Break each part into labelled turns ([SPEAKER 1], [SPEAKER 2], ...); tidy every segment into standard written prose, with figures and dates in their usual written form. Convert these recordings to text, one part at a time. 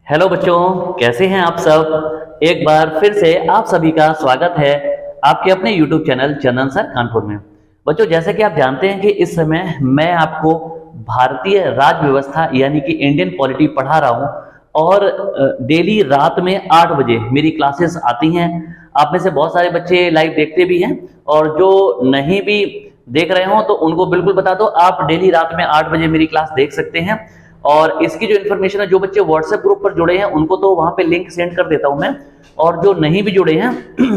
[SPEAKER 1] Hello बच्चों, कैसे हैं आप सब। एक बार फिर से आप सभी का स्वागत है आपके अपने यूट्यूब चैनल चंदन सर कानपुर में। बच्चों, जैसे कि आप जानते हैं कि इस समय मैं आपको भारतीय राज व्यवस्था यानी कि इंडियन पॉलिटी पढ़ा रहा हूं और डेली रात में 8 बजे मेरी क्लासेस आती हैं। आप में से बहुत सारे बच्चे लाइव देखते भी हैं और जो नहीं भी देख रहे हो तो उनको बिल्कुल बता दो, आप डेली रात में 8 बजे मेरी क्लास देख सकते हैं। और इसकी जो इन्फॉर्मेशन है, जो बच्चे व्हाट्सएप ग्रुप पर जुड़े हैं उनको तो वहां पे लिंक सेंड कर देता हूं मैं, और जो नहीं भी जुड़े हैं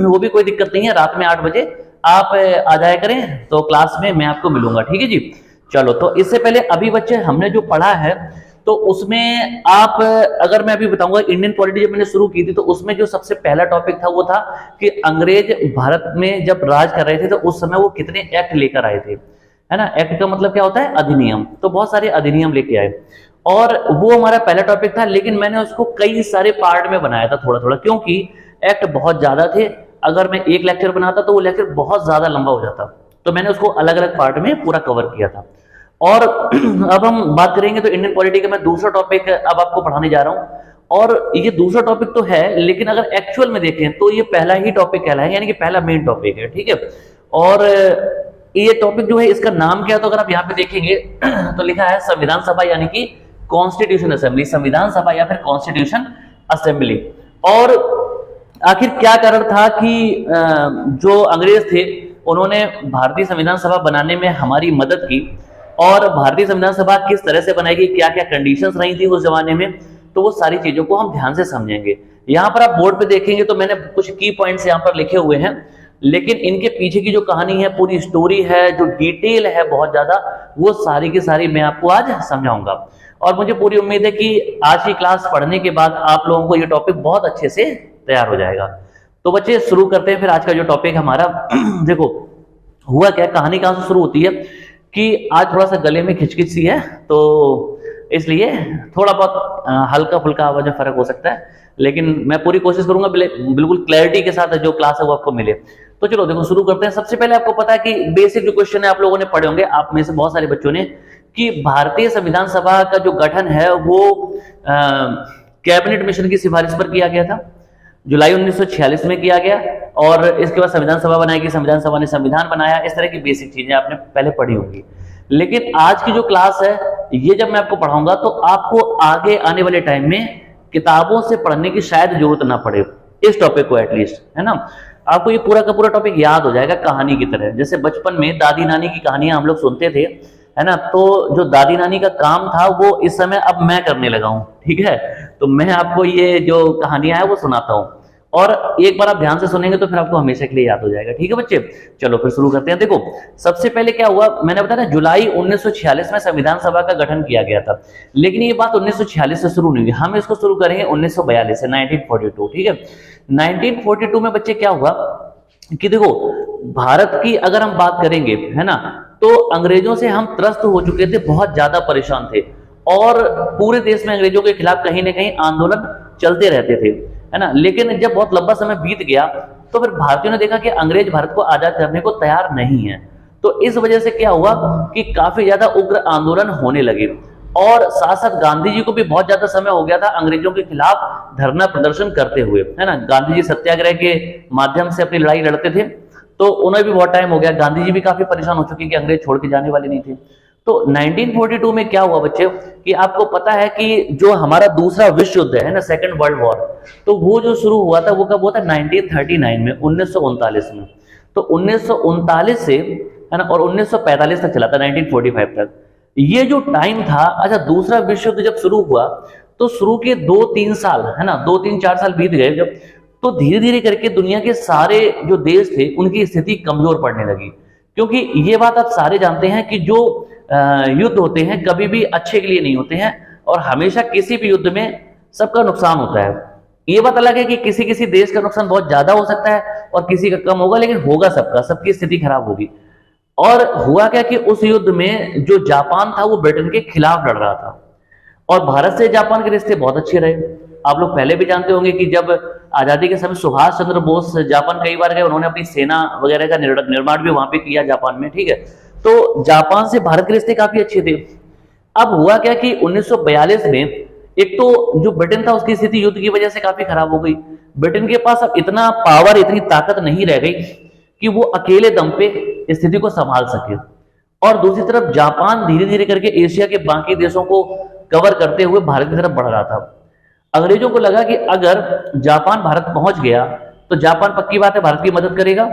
[SPEAKER 1] वो भी कोई दिक्कत नहीं है, रात में 8 बजे आप आ जाया करें तो क्लास में मैं आपको मिलूंगा। ठीक है जी। चलो, तो इससे पहले अभी बच्चे हमने जो पढ़ा है तो उसमें आप, अगर मैं अभी बताऊंगा इंडियन पॉलिटी जब मैंने शुरू की थी तो उसमें जो सबसे पहला टॉपिक था वो था कि अंग्रेज भारत में जब राज कर रहे थे तो उस समय वो कितने एक्ट लेकर आए थे, है ना। एक्ट का मतलब क्या होता है? अधिनियम। तो बहुत सारे अधिनियम लेके आए और वो हमारा पहला टॉपिक था, लेकिन मैंने उसको कई सारे पार्ट में बनाया था थोड़ा थोड़ा, क्योंकि एक्ट बहुत ज्यादा थे। अगर मैं एक लेक्चर बनाता तो वो लेक्चर बहुत ज्यादा लंबा हो जाता, तो मैंने उसको अलग अलग पार्ट में पूरा कवर किया था। और अब हम बात करेंगे तो इंडियन पॉलिटी का मैं दूसरा टॉपिक अब आपको पढ़ाने जा रहा हूं। और ये दूसरा टॉपिक तो है, लेकिन अगर एक्चुअल में देखें तो ये पहला ही टॉपिक कहलाएगा, यानी कि पहला मेन टॉपिक है। ठीक है। और ये टॉपिक जो है इसका नाम क्या है, तो अगर आप यहाँ पे देखेंगे तो लिखा है संविधान सभा यानी कि कॉन्स्टिट्यूशन असेंबली, संविधान सभा या फिर कॉन्स्टिट्यूशन असेंबली। और आखिर क्या कारण था कि जो अंग्रेज थे उन्होंने भारतीय संविधान सभा बनाने में हमारी मदद की, और भारतीय संविधान सभा किस तरह से बनाई गई, क्या क्या कंडीशंस रही थी उस जमाने में, तो वो सारी चीजों को हम ध्यान से समझेंगे। यहाँ पर आप बोर्ड पे देखेंगे तो मैंने कुछ की पॉइंट्स यहाँ पर लिखे हुए हैं, लेकिन इनके पीछे की जो कहानी है, पूरी स्टोरी है, जो डिटेल है बहुत ज्यादा, वो सारी की सारी मैं आपको आज समझाऊंगा। और मुझे पूरी उम्मीद है कि आज की क्लास पढ़ने के बाद आप लोगों को ये टॉपिक बहुत अच्छे से तैयार हो जाएगा। तो बच्चे शुरू करते हैं फिर आज का जो टॉपिक हमारा। देखो, हुआ क्या, कहानी कहां से शुरू होती है कि आज थोड़ा सा गले में खिचखिच सी है, तो इसलिए थोड़ा बहुत हल्का फुल्का आवाज में फर्क हो सकता है, लेकिन मैं पूरी कोशिश करूंगा बिल्कुल क्लैरिटी के साथ जो क्लास है वो आपको मिले। तो चलो देखो, शुरू करते हैं। सबसे पहले आपको पता है कि बेसिक जो क्वेश्चन है आप लोगों ने पढ़े होंगे, आप में से बहुत सारे बच्चों ने, कि भारतीय संविधान सभा का जो गठन है वो कैबिनेट मिशन की सिफारिश पर किया गया था, जुलाई 1946 में किया गया, और इसके बाद संविधान सभा बनाई गई, संविधान सभा ने संविधान बनाया। इस तरह की बेसिक चीजें आपने पहले पढ़ी होंगी। लेकिन आज की जो क्लास है ये जब मैं आपको पढ़ाऊंगा तो आपको आगे आने वाले टाइम में किताबों से पढ़ने की शायद जरूरत ना पड़े इस टॉपिक को, एटलीस्ट, है ना। आपको ये पूरा का पूरा टॉपिक याद हो जाएगा कहानी की तरह। जैसे बचपन में दादी नानी की कहानियां हम लोग सुनते थे, है ना, तो जो दादी नानी का काम था वो इस समय अब मैं करने लगा हूं। ठीक है। तो मैं आपको ये जो कहानियां है वो सुनाता हूं, और एक बार आप ध्यान से सुनेंगे तो फिर आपको हमेशा के लिए याद हो जाएगा। ठीक है बच्चे, चलो फिर शुरू करते हैं। देखो, सबसे पहले क्या हुआ, मैंने बताया ना जुलाई 1946 में संविधान सभा का गठन किया गया था, लेकिन ये बात 1946 से शुरू नहीं हुई, हम इसको शुरू करेंगे 1942 से, 1942। ठीक है। 1942 में बच्चे क्या हुआ कि देखो, भारत की अगर हम बात करेंगे, है ना, तो अंग्रेजों से हम त्रस्त हो चुके थे, बहुत ज्यादा परेशान थे, और पूरे देश में अंग्रेजों के खिलाफ कहीं ना कहीं आंदोलन चलते रहते थे, है ना। लेकिन जब बहुत लंबा समय बीत गया तो फिर भारतीयों ने देखा कि अंग्रेज भारत को आजाद करने को तैयार नहीं है, तो इस वजह से क्या हुआ कि काफी ज्यादा उग्र आंदोलन होने लगे, और साथ साथ गांधी जी को भी बहुत ज्यादा समय हो गया था अंग्रेजों के खिलाफ धरना प्रदर्शन करते हुए, है ना। गांधी जी सत्याग्रह के माध्यम से अपनी लड़ाई लड़ते थे, तो उन्हें भी बहुत टाइम हो गया, गांधी जी भी काफी परेशान हो चुके कि अंग्रेज छोड़ के जाने वाले नहीं थे। तो 1942 में क्या हुआ बच्चे कि आपको पता है कि जो हमारा दूसरा विश्व युद्ध है ना, सेकंड वर्ल्ड वॉर, तो वो जो शुरू हुआ था वो कब हुआ था? 1939 में, 1939 में। तो 1939 से, है ना, और 1945 तक चला था, 1945 तक ये जो टाइम था। अच्छा, दूसरा विश्व युद्ध जब शुरू हुआ तो शुरू के 2-3 साल, है ना, 2-3-4 साल बीत गए जब, तो धीरे धीरे करके दुनिया के सारे जो देश थे उनकी स्थिति कमजोर पड़ने लगी, क्योंकि ये बात आप सारे जानते हैं कि जो युद्ध होते हैं कभी भी अच्छे के लिए नहीं होते हैं, और हमेशा किसी भी युद्ध में सबका नुकसान होता है। ये बात अलग है कि किसी किसी देश का नुकसान बहुत ज्यादा हो सकता है और किसी का कम होगा, लेकिन होगा सबका, सबकी स्थिति खराब होगी। और हुआ क्या कि उस युद्ध में जो जापान था वो ब्रिटेन के खिलाफ लड़ रहा था, और भारत से जापान के रिश्ते बहुत अच्छे रहे। आप लोग पहले भी जानते होंगे कि जब आजादी के समय सुभाष चंद्र बोस जापान कई बार गए, उन्होंने अपनी सेना वगैरह का निर्माण भी वहां पे किया जापान में। ठीक है। तो जापान से भारत के रिश्ते काफी अच्छे थे। अब हुआ क्या कि 1942 में एक तो जो ब्रिटेन था उसकी स्थिति युद्ध की वजह से काफी खराब हो गई। ब्रिटेन के पास अब इतना पावर, इतनी ताकत नहीं रह गई कि वो अकेले दम पे स्थिति को संभाल सके। और दूसरी तरफ जापान धीरे धीरे करके एशिया के बाकी देशों को कवर करते हुए भारत की तरफ बढ़ रहा था। अंग्रेजों को लगा कि अगर जापान भारत पहुंच गया तो जापान पक्की बात है भारत की मदद करेगा।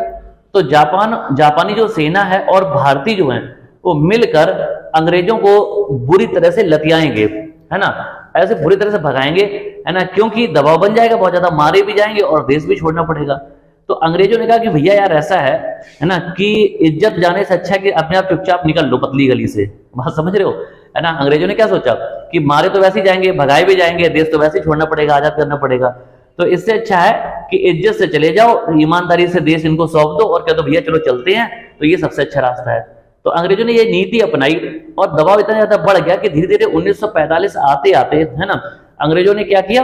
[SPEAKER 1] तो जापानी जो सेना है और भारतीय जो है वो मिलकर अंग्रेजों को बुरी तरह से लतियाएंगे, है ना, ऐसे बुरी तरह से भगाएंगे, है ना, क्योंकि दबाव बन जाएगा, बहुत ज्यादा मारे भी जाएंगे और देश भी छोड़ना पड़ेगा। तो अंग्रेजों ने कहा कि भैया यार ऐसा है ना, कि इज्जत जाने से अच्छा है कि अपने आप चुपचाप निकल लो पतली गली से। बात समझ रहे हो, है ना। अंग्रेजों ने क्या सोचा कि मारे तो वैसे ही जाएंगे, भगाए भी जाएंगे, देश तो वैसे ही छोड़ना पड़ेगा, आजाद करना पड़ेगा, तो इससे अच्छा है कि इज्जत से चले जाओ, ईमानदारी से देश इनको सौंप दो और कह दो भैया चलो चलते हैं, तो ये सबसे अच्छा रास्ता है। तो अंग्रेजों ने ये नीति अपनाई और दबाव इतना ज्यादा बढ़ गया कि धीरे धीरे 1945 आते आते, है ना, अंग्रेजों ने क्या किया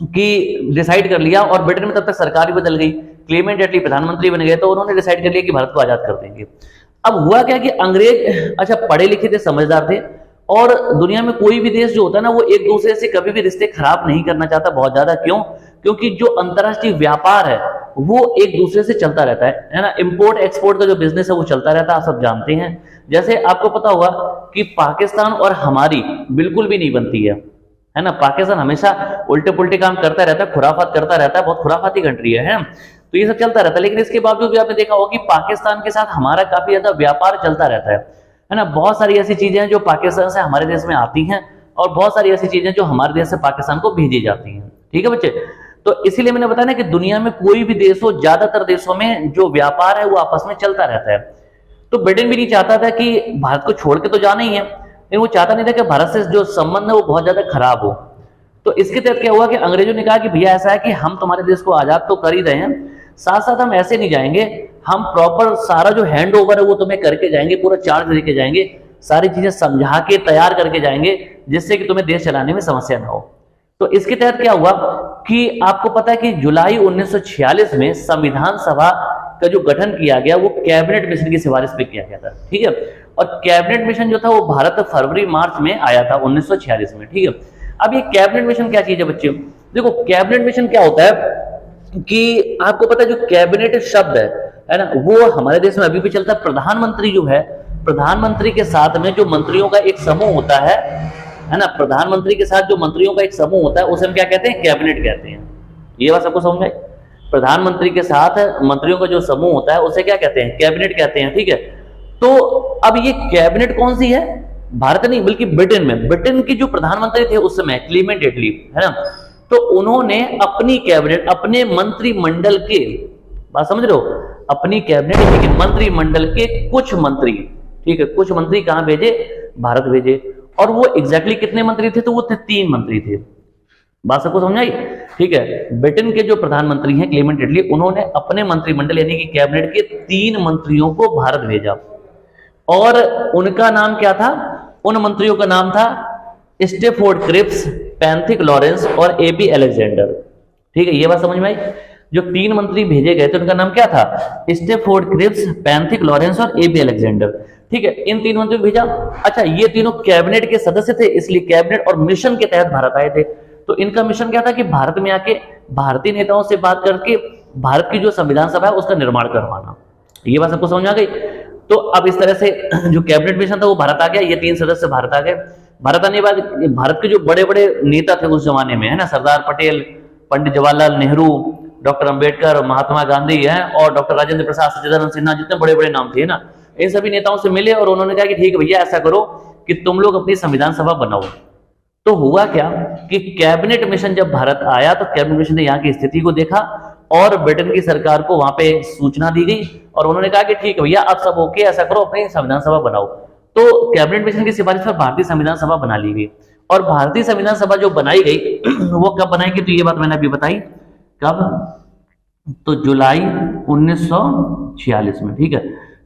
[SPEAKER 1] कि डिसाइड कर लिया, और ब्रिटेन में तब तक सरकार भी बदल गई, क्लेमेंट एटली प्रधानमंत्री बन गए, तो उन्होंने डिसाइड कर लिया कि भारत को आजाद कर देंगे। अब हुआ क्या कि अंग्रेज अच्छा पढ़े लिखे थे, समझदार थे, और दुनिया में कोई भी देश जो होता है ना वो एक दूसरे से कभी भी रिश्ते खराब नहीं करना चाहता बहुत ज्यादा। क्यों? क्योंकि जो अंतरराष्ट्रीय व्यापार है वो एक दूसरे से चलता रहता है ना, इंपोर्ट एक्सपोर्ट का जो बिजनेस है वो चलता रहता है, आप सब जानते हैं। जैसे आपको पता होगा कि पाकिस्तान और हमारी बिल्कुल भी नहीं बनती है ना, पाकिस्तान हमेशा उल्टे पुल्टे काम करता रहता है, खुराफात करता रहता है, बहुत खुराफाती कंट्री है, तो ये सब चलता रहता है। लेकिन इसके बावजूद भी आपने देखा होगा कि पाकिस्तान के साथ हमारा काफी ज्यादा व्यापार चलता रहता है ना। बहुत सारी ऐसी चीजें हैं जो पाकिस्तान से हमारे देश में आती हैं, और बहुत सारी ऐसी चीजें जो हमारे देश से पाकिस्तान को भेजी जाती हैं। ठीक है बच्चे, तो इसीलिए मैंने बताया ना कि दुनिया में कोई भी देश हो, ज्यादातर देशों में जो व्यापार है वो आपस में चलता रहता है। तो ब्रिटेन भी नहीं चाहता था कि भारत को छोड़ के तो जाना ही है, लेकिन वो चाहता नहीं था कि भारत से जो संबंध है वो बहुत ज्यादा खराब हो। तो इसके तहत क्या हुआ कि अंग्रेजों ने कहा कि भैया ऐसा है कि हम तुम्हारे देश को आजाद तो कर ही रहे हैं, साथ साथ हम ऐसे नहीं जाएंगे, हम प्रॉपर सारा जो हैंड ओवर है वो तुम्हें करके जाएंगे, पूरा चार्ज लेके जाएंगे, सारी चीजें समझा के तैयार करके जाएंगे, जिससे कि तुम्हें देश चलाने में समस्या ना हो। तो इसके तहत क्या हुआ कि आपको पता है कि जुलाई 1946 में संविधान सभा का जो गठन किया गया वो कैबिनेट मिशन की सिफारिश पे किया गया था। ठीक है, और कैबिनेट मिशन जो था वो भारत फरवरी मार्च में आया था 1946 में। ठीक है, अब ये कैबिनेट मिशन क्या चीज है बच्चों? देखो कैबिनेट मिशन क्या होता है कि आपको पता है जो कैबिनेट शब्द है ना, वो हमारे देश में अभी भी चलता है। प्रधानमंत्री जो है, प्रधानमंत्री के साथ में जो मंत्रियों का एक समूह होता है ना, प्रधानमंत्री के साथ जो मंत्रियों का एक समूह होता है उसे हम क्या कहते हैं? कैबिनेट कहते हैं। ये बात सबको समझ में आई? प्रधानमंत्री के साथ मंत्रियों का जो समूह होता है उसे क्या कहते हैं? कैबिनेट कहते हैं। ठीक है, तो अब ये कैबिनेट कौन सी है? भारत नहीं बल्कि ब्रिटेन में, ब्रिटेन के जो प्रधानमंत्री थे उस समय क्लीमेंट एटली, है ना, तो उन्होंने अपनी कैबिनेट, अपने मंत्रिमंडल के, बात समझ रहे हो, अपनी कैबिनेट के मंत्रिमंडल के कुछ मंत्री, ठीक है, कुछ मंत्री कहां भेजे? भारत भेजे। और वो एग्जैक्टली कितने मंत्री थे? तो वो थे 3 मंत्री थे। बात सबको समझ आई? ठीक है, ब्रिटेन के जो प्रधानमंत्री हैं क्लेमेंट एटली, उन्होंने अपने मंत्रिमंडल यानी कि कैबिनेट के 3 मंत्रियों को भारत भेजा, और उनका नाम क्या था? उन मंत्रियों का नाम था स्टेफोर्ड क्रिप्स, पैंथिक लॉरेंस और एबी अलेक्जेंडर। ठीक है, ये बात समझ में आई? जो 3 मंत्री भेजे गए थे उनका नाम क्या था? स्टेफोर्ड क्रिप्स, पैंथिक लॉरेंस और एबी अलेक्जेंडर। ठीक है, इन 3 मंत्रियों को भेजा। अच्छा, ये तीनों कैबिनेट के सदस्य थे, इसलिए कैबिनेट और मिशन के तहत भारत आए थे। तो इनका मिशन क्या था कि भारत में आके भारतीय नेताओं से बात करके भारत की जो संविधान सभा है उसका निर्माण करवाना। ये बात सबको समझ आ गई? तो अब इस तरह से जो कैबिनेट मिशन था वो भारत आ गया, ये 3 सदस्य भारत आ गए। भारत आने के बाद भारत के जो बड़े बड़े नेता थे उस जमाने में, है ना, सरदार पटेल, पंडित जवाहरलाल नेहरू, डॉक्टर अंबेडकर, महात्मा गांधी है, और डॉक्टर राजेंद्र प्रसाद, सच्चिदानंद सिन्हा, जितने बड़े बड़े नाम थे ना, इन सभी नेताओं से मिले और उन्होंने कहा कि ठीक है भैया ऐसा करो कि तुम लोग अपनी संविधान सभा बनाओ। तो हुआ क्या कि कैबिनेट मिशन जब भारत आया तो कैबिनेट मिशन ने यहाँ की स्थिति को देखा और ब्रिटेन की सरकार को वहां पे सूचना दी गई, और उन्होंने कहा कि ठीक है भैया अब सब ओके, ऐसा करो अपनी संविधान सभा बनाओ। तो कैबिनेट मिशन की सिफारिश पर भारतीय संविधान सभा बना ली गई, और भारतीय संविधान सभा जो बनाई गई वो कब बनाई गई? तो ये बात मैंने अभी बताई, कब? तो जुलाई 1946 में। ठीक है,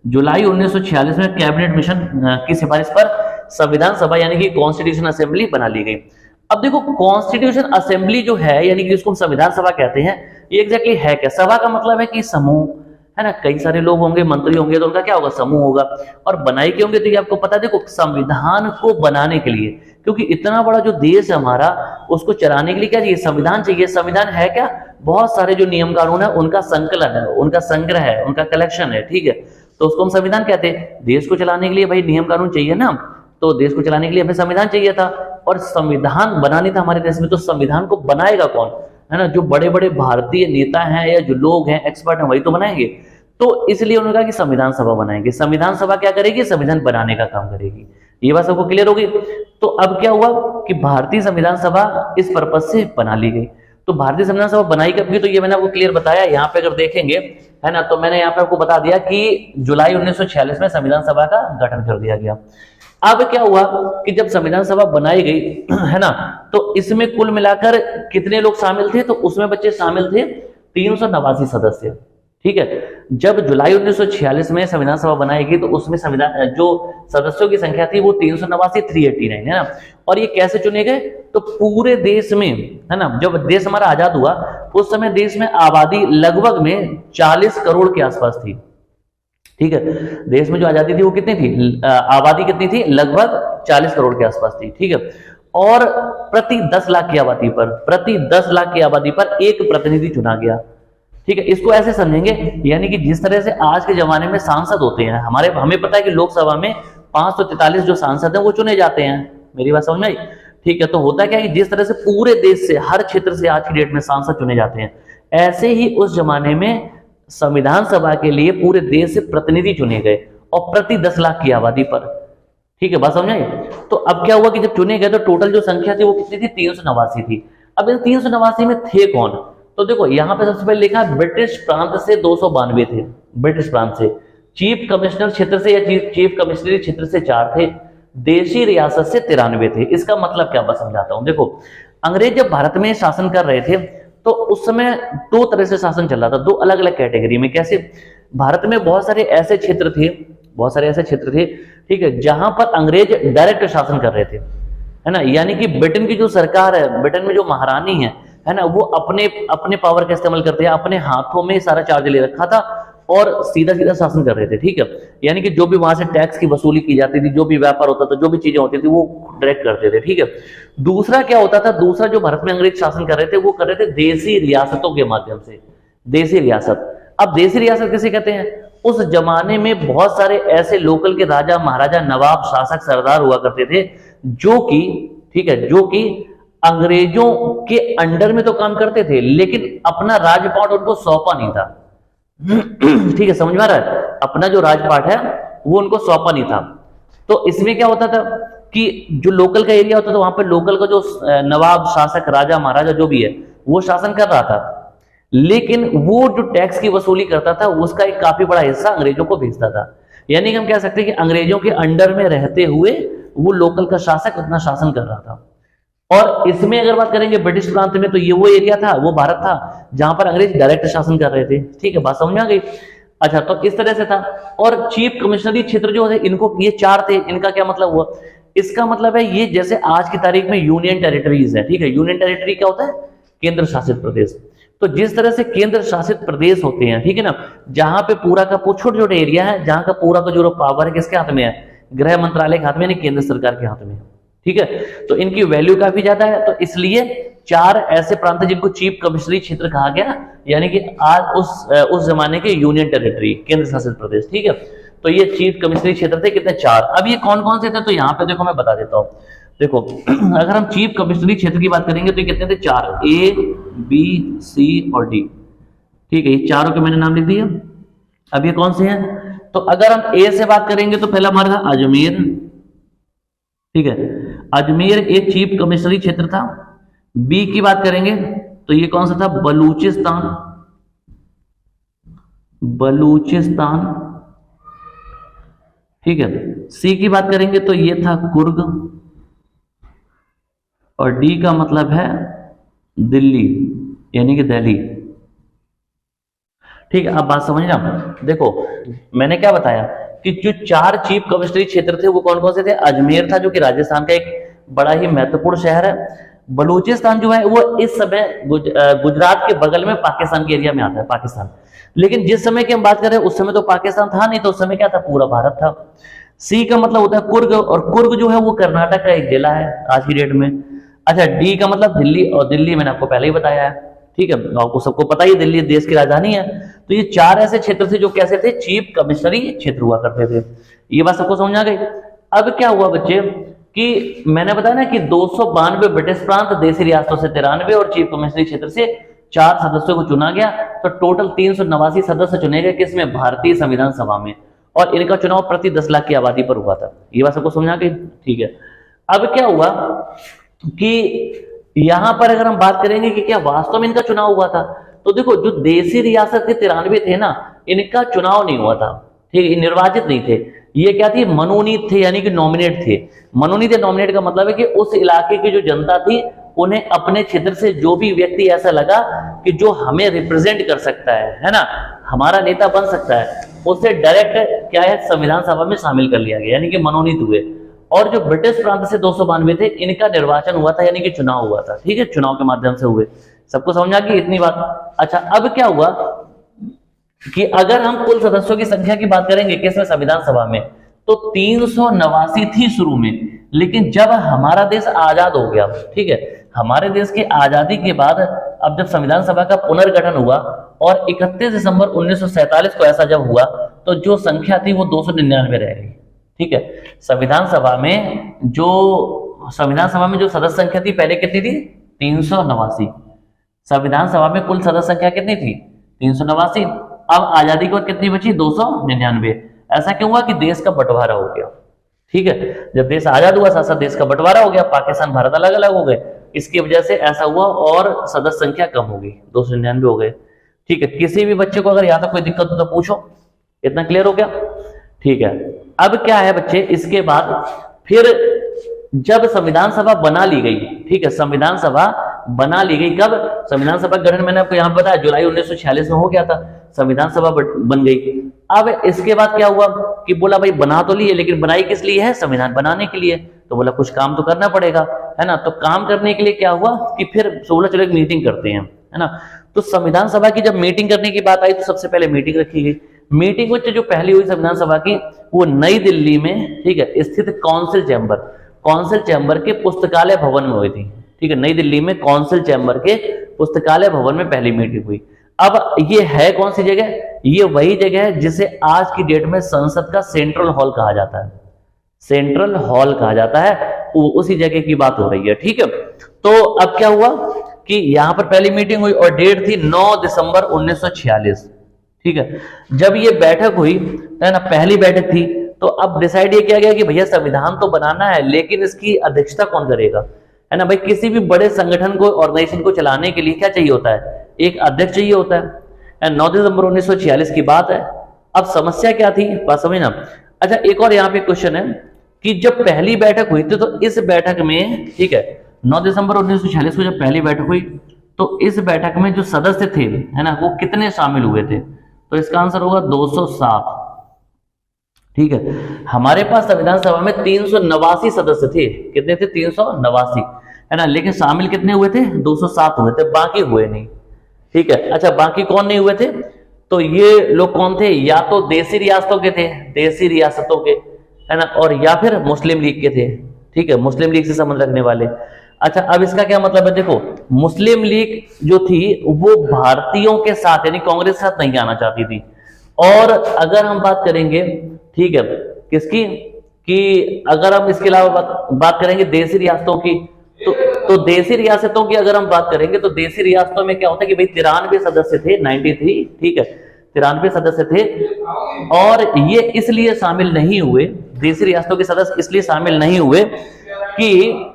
[SPEAKER 1] जुलाई 1946 में कैबिनेट मिशन की सिफारिश पर संविधान सभा यानी कि कॉन्स्टिट्यूशन असेंबली बना ली गई। अब देखो कॉन्स्टिट्यूशन असेंबली जो है यानी कि जिसको हम संविधान सभा कहते हैं, ये एग्जैक्टली है क्या? सभा का मतलब है कि समूह, है ना, कई सारे लोग होंगे, मंत्री होंगे, तो उनका क्या होगा, समूह होगा। और बनाई क्यों होंगे, तो ये आपको पता है, देखो संविधान को बनाने के लिए, क्योंकि इतना बड़ा जो देश है हमारा, उसको चलाने के लिए क्या चाहिए, संविधान चाहिए। संविधान है क्या, बहुत सारे जो नियम कानून है उनका संकलन है, उनका संग्रह है, उनका कलेक्शन है, ठीक है। तो उसको हम संविधान कहते हैं। देश को चलाने के लिए भाई नियम कानून चाहिए ना, तो देश को चलाने के लिए हमें संविधान चाहिए था, और संविधान बनानी था हमारे देश में। तो संविधान को बनाएगा कौन, है ना, जो बड़े बड़े भारतीय नेता हैं या जो लोग हैं, एक्सपर्ट हैं, वही तो बनाएंगे। तो इसलिए उन्होंने कहा कि संविधान सभा बनाएंगे। संविधान सभा क्या करेगी, संविधान बनाने का काम करेगी। ये बात सबको क्लियर होगी। तो अब क्या हुआ कि भारतीय संविधान सभा इस पर्पज से बना ली गई। तो भारतीय संविधान सभा बनाई कब गई, तो ये मैंने आपको क्लियर बताया। यहाँ पे अगर देखेंगे, है ना, तो मैंने यहाँ पे आपको बता दिया कि जुलाई 1946 में संविधान सभा का गठन कर दिया गया। अब क्या हुआ कि जब संविधान सभा बनाई गई, है ना, तो इसमें कुल मिलाकर कितने लोग शामिल थे, तो उसमें बच्चे शामिल थे 389 सदस्य, ठीक है। जब जुलाई 1946 में संविधान सभा बनाई गई, तो उसमें संविधान जो सदस्यों की संख्या थी वो 389, 389, है ना। और ये कैसे चुने गए, तो पूरे देश में, है ना, जब देश हमारा आजाद हुआ उस समय देश में आबादी लगभग में 40 करोड़ के आसपास थी, ठीक है। देश में जो आजादी थी वो कितनी थी, आबादी कितनी थी, लगभग 40 करोड़ के आसपास थी, ठीक है। और प्रति 10 लाख की आबादी पर एक प्रतिनिधि चुना गया, ठीक है। इसको ऐसे समझेंगे, यानी कि जिस तरह से आज के जमाने में सांसद होते हैं, हमें पता है कि लोकसभा में 543 जो सांसद हैं वो चुने जाते हैं, मेरी बात समझ में आई, ठीक है। तो होता क्या है कि जिस तरह से पूरे देश से, हर क्षेत्र से आज की डेट में सांसद चुने जाते हैं, ऐसे ही उस जमाने में संविधान सभा के लिए पूरे देश से प्रतिनिधि चुने गए, और प्रति 10 लाख की आबादी पर, ठीक है, बात समझ आई। तो अब क्या हुआ कि जब चुने गए तो टोटल जो संख्या थी वो कितनी थी, 389 थी। अब इन 389 में थे कौन, तो देखो यहाँ पे सबसे पहले लिखा ब्रिटिश प्रांत से 292 थे, ब्रिटिश प्रांत से। चीफ कमिश्नर क्षेत्र से या चीफ कमिश्नरी क्षेत्र से 4 थे, देशी रियासत से 93 थे। इसका मतलब क्या, बस समझाता हूं। देखो अंग्रेज जब भारत में शासन कर रहे थे तो उस समय 2 तरह से शासन चल रहा था, 2 अलग अलग कैटेगरी में। कैसे, भारत में बहुत सारे ऐसे क्षेत्र थे, ठीक है, जहां पर अंग्रेज डायरेक्ट शासन कर रहे थे, है ना। यानी कि ब्रिटेन की जो सरकार है, ब्रिटेन में जो महारानी है ना, वो अपने पावर का इस्तेमाल करते हैं, अपने हाथों में सारा चार्ज ले रखा था और सीधा सीधा शासन कर रहे थे, ठीक है। यानी कि जो भी वहां से टैक्स की वसूली की जाती थी, जो भी व्यापार होता था, जो भी चीजें होती थी, वो डायरेक्ट करते थे, ठीक है। दूसरा क्या होता था, दूसरा जो भारत में अंग्रेज शासन कर रहे थे वो कर रहे थे देशी रियासतों के माध्यम से, देशी रियासत। अब देशी रियासत किसे कहते हैं, उस जमाने में बहुत सारे ऐसे लोकल के राजा, महाराजा, नवाब, शासक, सरदार हुआ करते थे जो कि, ठीक है, जो कि अंग्रेजों के अंडर में तो काम करते थे लेकिन अपना राजपाट उनको सौंपा नहीं था, ठीक है, समझ में आ रहा है। अपना जो राजपाट है वो उनको सौंपा नहीं था। तो इसमें क्या होता था कि जो लोकल का एरिया होता था वहां पर लोकल का जो नवाब, शासक, राजा, महाराजा जो भी है वो शासन कर रहा था, लेकिन वो जो टैक्स की वसूली करता था उसका एक काफी बड़ा हिस्सा अंग्रेजों को भेजता था। यानी कि हम कह सकते हैं कि अंग्रेजों के अंडर में रहते हुए वो लोकल का शासक अपना शासन कर रहा था। और इसमें अगर बात करेंगे ब्रिटिश प्रांत में, तो ये वो एरिया था, वो भारत था जहां पर अंग्रेज डायरेक्ट शासन कर रहे थे, ठीक है, बात समझ में आ गई। अच्छा, तो इस तरह से था। और चीफ कमिश्नरी क्षेत्र जो है इनको, ये 4 थे, इनका क्या मतलब हुआ, इसका मतलब है ये जैसे आज की तारीख में यूनियन टेरिटरीज है, ठीक है। यूनियन टेरिटरी क्या होता है, केंद्र शासित प्रदेश। तो जिस तरह से केंद्र शासित प्रदेश होते हैं, ठीक है ना, जहां पे पूरा का छोटे छोटे एरिया है, जहां का पूरा का जो पावर है किसके हाथ में है, गृह मंत्रालय के हाथ में, यानी केंद्र सरकार के हाथ में है, ठीक है। तो इनकी वैल्यू काफी ज्यादा है। तो इसलिए 4 ऐसे प्रांत जिनको चीफ कमिश्नरी क्षेत्र कहा गया, यानी कि आज उस जमाने के यूनियन टेरिटरी, केंद्र शासित प्रदेश, ठीक है। तो ये चीफ कमिश्नरी क्षेत्र थे कितने, 4। अब ये कौन कौन से थे, तो यहाँ पे देखो मैं बता देता हूँ। देखो अगर हम चीफ कमिश्नरी क्षेत्र की बात करेंगे तो ये कितने थे, 4, A, B, C और D, ठीक है। ये चारों के मैंने नाम लिख दिया। अब ये कौन से हैं, तो अगर हम A से बात करेंगे तो पहला हमारा था अजमेर, ठीक है, अजमेर एक चीफ कमिश्नरी क्षेत्र था। बी की बात करेंगे तो ये कौन सा था, बलूचिस्तान, ठीक है। सी की बात करेंगे तो ये था कुर्ग, और डी का मतलब है दिल्ली, यानी कि दिल्ली, ठीक है। अब बात समझना, देखो मैंने क्या बताया कि जो 4 चीफ कमिश्नरी क्षेत्र थे वो कौन कौन से थे। अजमेर था जो कि राजस्थान का एक बड़ा ही महत्वपूर्ण शहर है। बलूचिस्तान जो है वो इस समय गुजरात के बगल में पाकिस्तान के एरिया में आता है, पाकिस्तान। लेकिन जिस समय की हम बात कर रहे हैं उस समय तो पाकिस्तान था नहीं, तो उस समय क्या था, पूरा भारत था। सी का मतलब होता है कुर्ग, और कुर्ग जो है वो कर्नाटक का एक जिला है आज की डेट में। अच्छा, डी का मतलब दिल्ली, और दिल्ली मैंने आपको पहले ही बताया है, ठीक है, आपको सबको पता ही दिल्ली देश की राजधानी है। तो ये 4 ऐसे क्षेत्र थे जो कैसे थे, चीफ कमिश्नरी क्षेत्र हुआ करते थे। ये बात सबको समझ आ गई। अब क्या हुआ बच्चे कि मैंने बताया ना कि 292 ब्रिटिश प्रांत, देशी रियासतों से 93 और चीफ कमिश्नरी क्षेत्र से 4 सदस्यों को चुना गया। तो टोटल 389 सदस्य चुने गए, किसमें, भारतीय संविधान सभा में। और इनका चुनाव प्रति 10 लाख की आबादी पर हुआ था। ये बात सबको समझा गई, ठीक है। अब क्या हुआ कि यहां पर अगर हम बात करेंगे कि क्या वास्तव में इनका चुनाव हुआ था, तो देखो जो देशी रियासत के 93 थे ना, इनका चुनाव नहीं हुआ था, ठीक है, निर्वाचित नहीं थे। ये क्या थी, मनोनीत थे, यानी कि नॉमिनेट थे। मनोनीत या नॉमिनेट का मतलब है कि उस इलाके की जो जनता थी उन्हें अपने क्षेत्र से जो भी व्यक्ति ऐसा लगा कि जो हमें रिप्रेजेंट कर सकता है ना, हमारा नेता बन सकता है, उसे डायरेक्ट क्या है, संविधान सभा में शामिल कर लिया गया, यानी कि मनोनीत हुए। और जो ब्रिटिश प्रांत से 292 थे, इनका निर्वाचन हुआ था, यानी कि चुनाव हुआ था, ठीक है, चुनाव के माध्यम से हुए। सबको समझ आ गई इतनी बात। अच्छा, अब क्या हुआ कि अगर हम कुल सदस्यों की संख्या की बात करेंगे किसमें, संविधान सभा में, तो 389 थी शुरू में। लेकिन जब हमारा देश आजाद हो गया, ठीक है, हमारे देश की आजादी के बाद अब जब संविधान सभा का पुनर्गठन हुआ और 31 दिसंबर 1947 को ऐसा जब हुआ, तो जो संख्या थी वो 299 रह गई, ठीक है। संविधान सभा में जो सदस्य संख्या थी पहले कितनी थी, 389। संविधान सभा में कुल सदस्य संख्या कितनी थी, 389। अब आजादी के बाद कितनी बची, 299। ऐसा क्यों हुआ कि देश का बंटवारा हो गया, ठीक है। जब देश आजाद हुआ साथ साथ देश का बंटवारा हो गया, पाकिस्तान भारत अलग अलग हो गए, इसकी वजह से ऐसा हुआ और सदस्य संख्या कम हो गई, 299 हो गए, ठीक है। किसी भी बच्चे को अगर यहाँ तक कोई दिक्कत हो तो पूछो। इतना क्लियर हो गया, ठीक है। अब क्या है बच्चे, इसके बाद फिर जब संविधान सभा बना ली गई, ठीक है, संविधान सभा बना ली गई कब, संविधान सभा गठन मैंने आपको यहाँ बताया जुलाई 1946 में हो गया था, संविधान सभा बन गई। अब इसके बाद क्या हुआ कि बोला भाई बना तो लिए, लेकिन बनाई किस लिए है, संविधान बनाने के लिए। तो बोला कुछ काम तो करना पड़ेगा, है ना। तो काम करने के लिए क्या हुआ कि फिर बोला चलो एक मीटिंग करते हैं, है ना। तो संविधान सभा की जब मीटिंग करने की बात आई तो सबसे पहले मीटिंग रखी गई। मीटिंग जो पहली हुई संविधान सभा की वो नई दिल्ली में, ठीक है, स्थित काउंसिल चैम्बर के पुस्तकालय भवन में हुई थी, ठीक है। नई दिल्ली में काउंसिल चैम्बर के पुस्तकालय भवन में पहली मीटिंग हुई। अब ये है कौन सी जगह, ये वही जगह है जिसे आज की डेट में संसद का सेंट्रल हॉल कहा जाता है, सेंट्रल हॉल कहा जाता है, उसी जगह की बात हो रही है, ठीक है। तो अब क्या हुआ कि यहां पर पहली मीटिंग हुई और डेट थी 9 दिसंबर 1946, ठीक है। जब ये बैठक हुई, है ना, पहली बैठक थी, तो अब डिसाइड ये किया गया कि भैया संविधान तो बनाना है, लेकिन इसकी अध्यक्षता कौन करेगा, है ना। भाई किसी भी बड़े संगठन को, ऑर्गेनाइजेशन को चलाने के लिए क्या चाहिए होता है, एक अध्यक्ष चाहिए होता है। 9 दिसंबर 1946 की बात है। अब समस्या क्या थी, बात समझना। अच्छा, एक और यहाँ पे क्वेश्चन है कि जब पहली बैठक हुई थी, तो इस बैठक में, ठीक है, 9 दिसंबर 1946 को जब पहली बैठक हुई, तो इस बैठक में जो सदस्य थे, है ना, वो कितने शामिल हुए थे, तो इसका आंसर होगा 207, ठीक है। हमारे पास संविधान सभा में 389 सदस्य थे, कितने थे, 389, है ना, लेकिन शामिल कितने हुए थे, 207 हुए थे, बाकी हुए नहीं, ठीक है। अच्छा, बाकी कौन नहीं हुए थे, तो ये लोग कौन थे, या तो देशी रियासतों के थे, देशी रियासतों के, है ना, और या फिर मुस्लिम लीग के थे, ठीक है, मुस्लिम लीग से संबंध रखने वाले। अच्छा, अब इसका क्या मतलब है, देखो मुस्लिम लीग जो थी वो भारतीयों के साथ यानी कांग्रेस के साथ नहीं आना चाहती थी। और अगर हम बात करेंगे, ठीक है, किसकी, कि अगर हम इसके अलावा बात करेंगे देशी रियासतों की, तो देशी रियासतों की अगर हम बात करेंगे तो देशी रियासतों में क्या होता है कि भाई 93 सदस्य थे, 93, ठीक है, 93 सदस्य थे। और ये इसलिए शामिल नहीं हुए, देशी रियासतों के सदस्य इसलिए शामिल नहीं हुए कि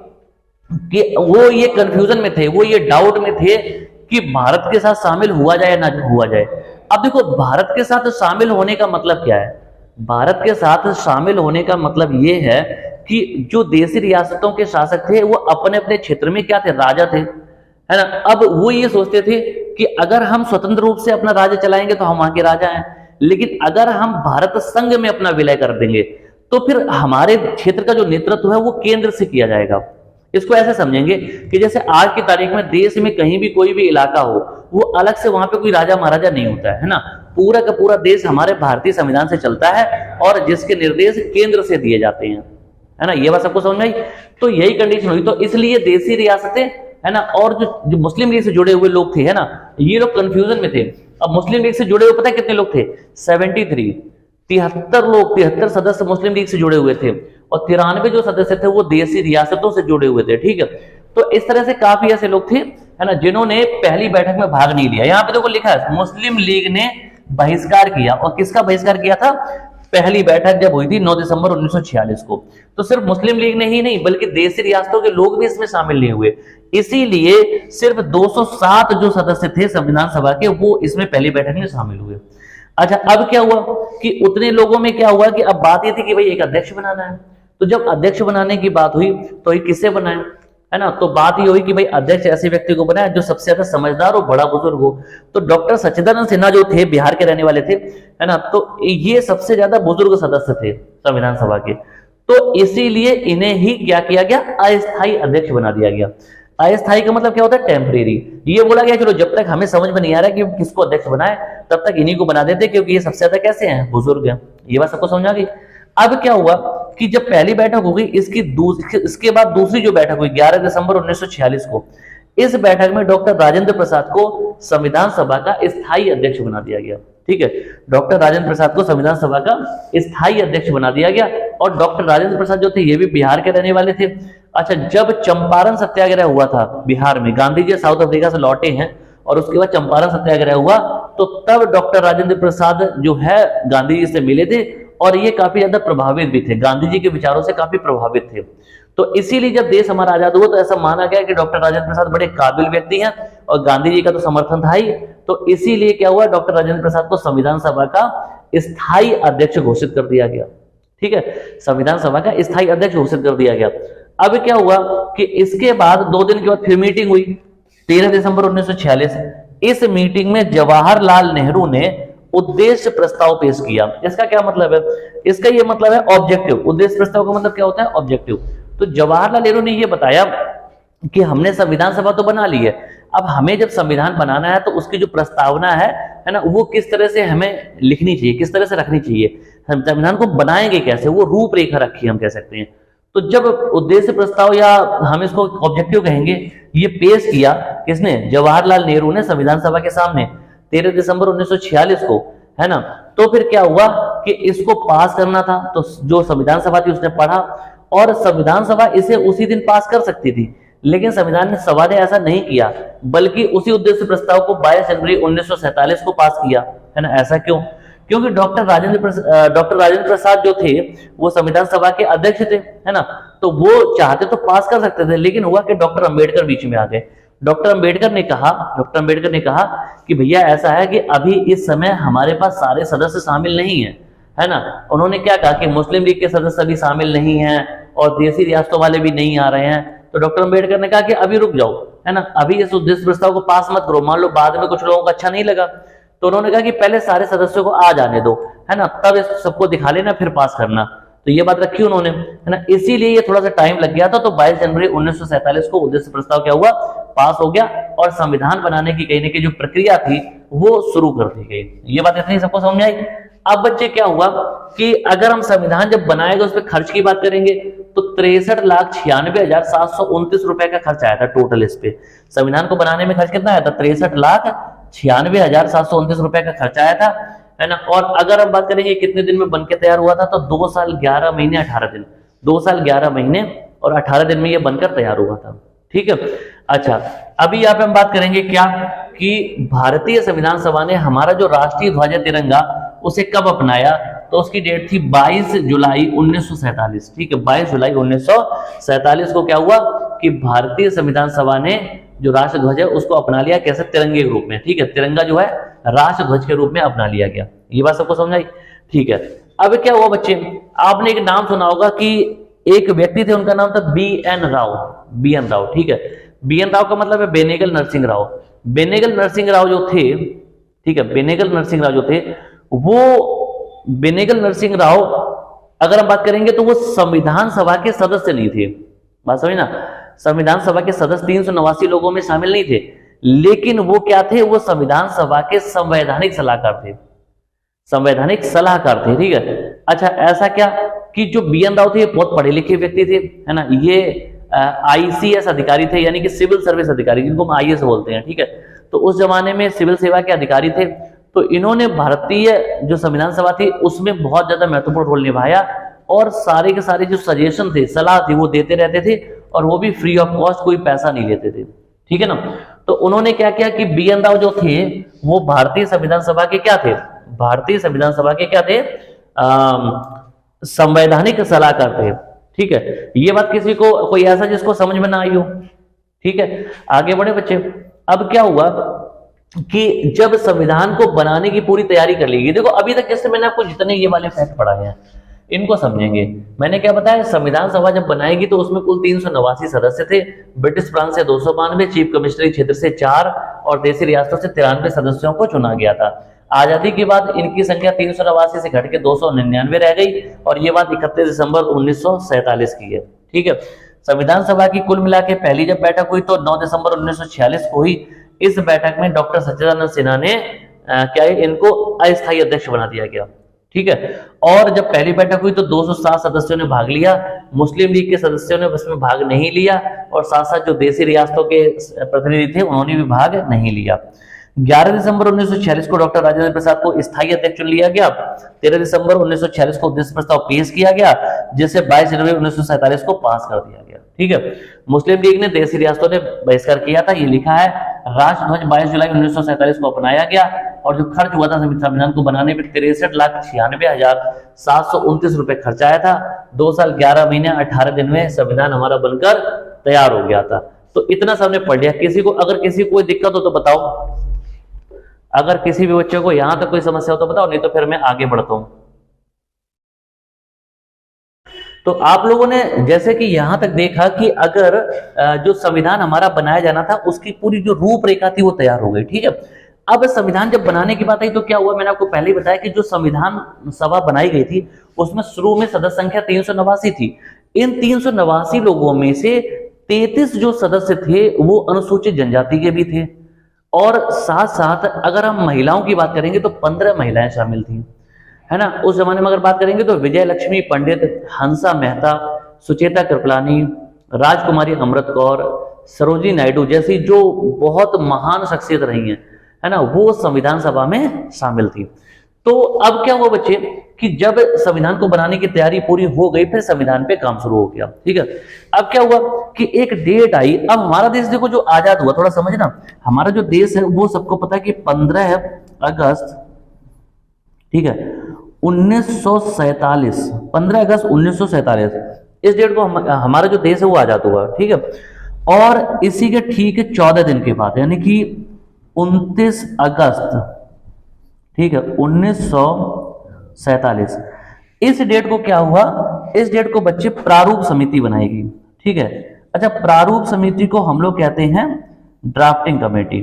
[SPEAKER 1] वो ये कंफ्यूजन में थे, वो ये डाउट में थे कि भारत के साथ शामिल हुआ जाए ना हुआ जाए। अब देखो भारत के साथ शामिल होने का मतलब क्या है, भारत के साथ शामिल होने का मतलब ये है कि जो देशी रियासतों के शासक थे वो अपने अपने क्षेत्र में क्या थे, राजा थे, है ना। अब वो ये सोचते थे कि अगर हम स्वतंत्र रूप से अपना राज्य चलाएंगे तो हम वहां के राजा हैं, लेकिन अगर हम भारत संघ में अपना विलय कर देंगे तो फिर हमारे क्षेत्र का जो नेतृत्व है वो केंद्र से किया जाएगा। इसको ऐसे समझेंगे कि जैसे आज की तारीख में देश में कहीं भी कोई भी इलाका हो, वो अलग से वहां पे कोई राजा महाराजा नहीं होता है ना, पूरा का पूरा देश हमारे भारतीय संविधान से चलता है और जिसके निर्देश केंद्र से दिए जाते हैं, है ना। ये बात सबको समझ में आई। तो यही कंडीशन हुई, तो इसलिए देशी रियासतें, है ना, और जो मुस्लिम लीग से जुड़े हुए लोग थे, है ना, ये लोग कंफ्यूजन में थे। अब मुस्लिम लीग से जुड़े हुए पता है कितने लोग थे? 73, 73 लोग, 73 सदस्य मुस्लिम लीग से जुड़े हुए थे और 93 जो सदस्य थे वो देशी रियासतों से जुड़े हुए थे, ठीक है। तो इस तरह से काफी ऐसे लोग थे, है ना, जिन्होंने पहली बैठक में भाग नहीं लिया। यहाँ पे देखो लिखा है मुस्लिम लीग ने बहिष्कार किया, और किसका बहिष्कार किया था? पहली बैठक जब हुई थी 9 दिसंबर 1946 को। तो सिर्फ मुस्लिम लीग ने ही नहीं बल्कि देशी रियासतों के लोग भी इसमें शामिल नहीं हुए, इसीलिए सिर्फ 207 जो सदस्य थे संविधान सभा के वो इसमें पहली बैठक में शामिल हुए। अच्छा, अब क्या हुआ कि उतने लोगों में क्या हुआ कि अब बात ये थी कि भाई एक अध्यक्ष बनाना है। तो जब अध्यक्ष बनाने की बात हुई तो ये किससे बनाए, है ना, तो बात ये हुई कि भाई अध्यक्ष ऐसे व्यक्ति को बनाया जो सबसे ज्यादा समझदार हो, बड़ा बुजुर्ग हो। तो डॉक्टर सच्चिदानंद सिन्हा जो थे, बिहार के रहने वाले थे, है ना, तो ये सबसे ज्यादा बुजुर्ग सदस्य थे संविधान सभा के। तो इसीलिए इन्हें ही क्या किया गया? अस्थायी अध्यक्ष बना दिया गया। अस्थायी का मतलब क्या होता है? टेम्परेरी। ये बोला गया चलो जब तक हमें समझ में नहीं आ रहा कि किसको अध्यक्ष बनाए तब तक इन्हीं को बना देते, क्योंकि ये सबसे ज्यादा कैसे हैं? बुजुर्ग हैं। ये बात सबको समझ आ गई। अब क्या हुआ कि जब पहली बैठक हो गई, इसके बाद दूसरी जो बैठक हुई 11 दिसंबर 1946 को, इस बैठक में डॉक्टर राजेंद्र प्रसाद को संविधान सभा का स्थायी अध्यक्ष बना दिया गया, ठीक है। डॉक्टर राजेंद्र प्रसाद को संविधान सभा का स्थायी अध्यक्ष बना दिया गया। और डॉक्टर राजेंद्र प्रसाद जो थे ये भी बिहार के रहने वाले थे। अच्छा, जब चंपारण सत्याग्रह हुआ था बिहार में, गांधी जी साउथ अफ्रीका से लौटे हैं और उसके बाद चंपारण सत्याग्रह हुआ, तो तब डॉक्टर राजेंद्र प्रसाद जो है गांधी जी से मिले थे और ये काफी ज्यादा प्रभावित भी थे, गांधी जी के विचारों से काफी प्रभावित थे। तो इसीलिए जब देश हमारा आजाद हुआ तो ऐसा माना गया कि डॉक्टर राजेंद्र प्रसाद बड़े काबिल व्यक्ति हैं और गांधी जी का तो समर्थन था ही। तो इसीलिए क्या हुआ, डॉक्टर राजेंद्र प्रसाद को संविधान सभा का स्थायी अध्यक्ष घोषित कर दिया गया, ठीक है। संविधान सभा का स्थायी अध्यक्ष घोषित कर दिया गया। अब क्या हुआ कि इसके बाद 2 दिन के बाद फिर मीटिंग हुई 13 दिसंबर 1946। इस मीटिंग में जवाहरलाल नेहरू ने उद्देश्य प्रस्ताव पेश किया। इसका क्या मतलब है? इसका ये मतलब है ऑब्जेक्टिव। उद्देश्य प्रस्ताव का मतलब क्या होता है? ऑब्जेक्टिव। तो जवाहरलाल नेहरू ने ये बताया कि हमने संविधान सभा तो बना ली है, अब हमें जब संविधान बनाना है तो उसकी जो प्रस्तावना है ना, वो किस तरह से हमें लिखनी चाहिए, किस तरह से रखनी चाहिए, हम संविधान को बनाएंगे कैसे, वो रूपरेखा रखी हम कह सकते हैं। तो जब उद्देश्य प्रस्ताव या हम इसको ऑब्जेक्टिव कहेंगे, ये पेश किया किसने? जवाहरलाल नेहरू ने संविधान सभा के सामने 13 दिसंबर 1946 को, है ना। तो फिर क्या हुआ कि इसको पास करना था, तो जो संविधान सभा थी उसने पढ़ा और संविधान सभा इसे उसी दिन पास कर सकती थी, लेकिन संविधान सभा ने ऐसा नहीं किया, बल्कि उसी उद्देश्य प्रस्ताव को 22 जनवरी 1947 को पास किया, है ना। ऐसा क्यों? क्योंकि डॉक्टर राजेंद्र प्रसाद जो थे वो संविधान सभा के अध्यक्ष थे, है ना, तो वो चाहते तो पास कर सकते थे, लेकिन हुआ कि डॉक्टर अंबेडकर बीच में आ गए। डॉक्टर अंबेडकर ने कहा कि भैया ऐसा है कि अभी इस समय हमारे पास सारे सदस्य शामिल नहीं है ना। उन्होंने क्या कहा कि मुस्लिम लीग के सदस्य अभी शामिल नहीं हैं और देशी रियासतों वाले भी नहीं आ रहे हैं। तो डॉक्टर अंबेडकर ने कहा कि अभी रुक जाओ, है ना, अभी इस उद्देश्य प्रस्ताव को पास मत करो, मान लो बाद में कुछ लोगों को अच्छा नहीं लगा, तो उन्होंने कहा कि पहले सारे सदस्यों को आ जाने दो, है ना, तब इस सबको दिखा लेना, फिर पास करना। तो ये बात रखी उन्होंने, है ना, इसीलिए ये थोड़ा सा टाइम लग गया था। तो 22 जनवरी 1947 को उद्देश्य प्रस्ताव क्या हुआ? पास हो गया और संविधान बनाने की कहीं ना कहीं जो प्रक्रिया थी वो शुरू कर दी गई। ये बात इतनी सबको समझ में आई। अब बच्चे क्या हुआ कि अगर हम संविधान जब बनाएंगे उस पर खर्च की बात करेंगे तो 63,96,729 रुपए का खर्च आया था टोटल। इस पे संविधान को बनाने में खर्च कितना आया था? 63,96,729 रुपए का खर्च आया था, है ना। और अगर हम बात करेंगे कितने दिन में बनकर तैयार हुआ था, तो 2 साल 11 महीने 18 दिन, 2 साल 11 महीने और 18 दिन में ये बनकर तैयार हुआ था, ठीक है। अच्छा, अभी यहाँ पे हम बात करेंगे क्या कि भारतीय संविधान सभा ने हमारा जो राष्ट्रीय ध्वज है तिरंगा उसे कब अपनाया? तो उसकी डेट थी 22 जुलाई 1947, ठीक है। 22 जुलाई 1947 को क्या हुआ कि भारतीय संविधान सभा ने जो राष्ट्र ध्वज है उसको अपना लिया, कैसे? तिरंगे के रूप में, ठीक है। तिरंगा जो है राष्ट्र ध्वज के रूप में अपना लिया गया। ये बात सबको समझ आई, ठीक है। अब क्या हुआ बच्चे, आपने एक नाम सुना होगा कि एक व्यक्ति थे, उनका नाम था BN राव, BN राव, ठीक है। BN राव का मतलब है बेनेगल नरसिंह राव। बेनेगल नरसिंह राव जो थे, ठीक है, बेनेगल नरसिंह राव जो थे, वो बेनेगल नरसिंह राव अगर हम बात करेंगे तो वो संविधान सभा के सदस्य नहीं थे, बात समझ ना। संविधान सभा के सदस्य 389 लोगों में शामिल नहीं थे, लेकिन वो क्या थे, वो संविधान सभा के संवैधानिक सलाहकार थे, संवैधानिक सलाहकार थे। ठीक है, अच्छा ऐसा क्या कि जो बी.एन. राव थे ये बहुत पढ़े लिखे व्यक्ति थे, है ना, ये आईसीएस अधिकारी थे, यानी कि सिविल सर्विस अधिकारी, जिनको हम आईएएस बोलते हैं। ठीक है, तो उस जमाने में सिविल सेवा के अधिकारी थे। तो इन्होंने भारतीय जो संविधान सभा थी उसमें बहुत ज्यादा महत्वपूर्ण रोल निभाया, और सारे के सारे जो सजेशन थे, सलाह थी, वो देते रहते थे, और वो भी फ्री ऑफ कॉस्ट, कोई पैसा नहीं लेते थे। ठीक है ना। तो उन्होंने क्या किया कि बी.एन. राव जो थे वो भारतीय संविधान सभा के क्या थे, भारतीय संविधान सभा के क्या थे, संवैधानिक सलाहकार थे। ठीक है, ये बात किसी को कोई ऐसा जिसको समझ में ना आई हो। ठीक है, आगे बढ़े बच्चे। अब क्या हुआ कि जब संविधान को बनाने की पूरी तैयारी कर ली गई, देखो अभी तक जैसे मैंने आपको जितने ये वाले फैक्ट पढ़ाए हैं इनको समझेंगे। मैंने क्या बताया, संविधान सभा जब बनाएगी तो उसमें कुल 389 सदस्य थे। ब्रिटिश प्रांत से 292, चीफ कमिश्नरी क्षेत्र से 4 और देशी रियासतों से 93 सदस्यों को चुना गया था। आजादी के बाद इनकी संख्या 389 से घट के 299 रह गई, और ये बात 31 दिसंबर 1947 की है। ठीक है, संविधान सभा की कुल मिला के पहली जब बैठक हुई तो 9 दिसंबर 1946 को हुई। इस बैठक में डॉक्टर सच्चिदानंद सिन्हा ने क्या है, इनको अस्थायी अध्यक्ष बना दिया गया। ठीक है, और जब पहली बैठक हुई तो 207 सदस्यों ने भाग लिया, मुस्लिम लीग के सदस्यों ने उसमें भाग नहीं लिया, और साथ साथ जो देशी रियासतों के प्रतिनिधि थे उन्होंने भी भाग नहीं लिया। 11 दिसंबर 1946 को डॉक्टर राजेंद्र प्रसाद को स्थायी अध्यक्ष चुन लिया गया। 13 दिसंबर 1946 को उद्देश्य प्रस्ताव पेश किया गया, जिसे 22 जनवरी 1947 को पास कर दिया गया। ठीक है, मुस्लिम लीग ने देशी रियासतों ने बहिष्कार किया था, ये लिखा है। राष्ट्रध्वज 22 जुलाई 1947 को अपनाया गया, और जो खर्च हुआ था संविधान को बनाने में 63,96,729 रुपए खर्च आया था। 2 साल 11 महीने 18 दिन में संविधान हमारा बनकर तैयार हो गया था। तो इतना सबने पढ़ लिया। किसी को अगर किसी को कोई दिक्कत हो तो बताओ, अगर किसी भी बच्चे को यहां तक कोई समस्या हो तो बताओ, नहीं तो फिर मैं आगे बढ़ता हूं। तो आप लोगों ने जैसे कि यहां तक देखा कि अगर जो संविधान हमारा बनाया जाना था उसकी पूरी जो रूपरेखा थी वो तैयार हो गई। ठीक है, अब संविधान जब बनाने की बात आई तो क्या हुआ, मैंने आपको पहले ही बताया कि जो संविधान सभा बनाई गई थी उसमें शुरू में सदस्य संख्या 389 थी। इन 389 लोगों में से 33 जो सदस्य थे वो अनुसूचित जनजाति के भी थे, और साथ साथ अगर हम महिलाओं की बात करेंगे तो 15 महिलाएं शामिल थी, है ना। उस जमाने में अगर बात करेंगे तो विजय लक्ष्मी पंडित, हंसा मेहता, सुचेता कृपलानी, राजकुमारी अमृत कौर, सरोजिनी नायडू जैसी जो बहुत महान शख्सियत रही हैं, है ना, वो संविधान सभा में शामिल थी। तो अब क्या हुआ बच्चे कि जब संविधान को बनाने की तैयारी पूरी हो गई, फिर संविधान पे काम शुरू हो गया। ठीक है, अब क्या हुआ कि एक डेट आई। अब हमारा देश देखो जो आजाद हुआ, थोड़ा समझना, हमारा जो देश है वो सबको पता है कि 15 अगस्त, ठीक है, 1947, 15 अगस्त 1947 इस डेट को हमारा जो देश है वो आजाद हुआ। ठीक है, और इसी के ठीक 14 दिन के बाद यानी कि 29 अगस्त, ठीक है, 1947 इस डेट को क्या हुआ, इस डेट को बच्चे प्रारूप समिति बनाएगी। ठीक है, अच्छा, प्रारूप समिति को हम लोग कहते हैं ड्राफ्टिंग कमेटी।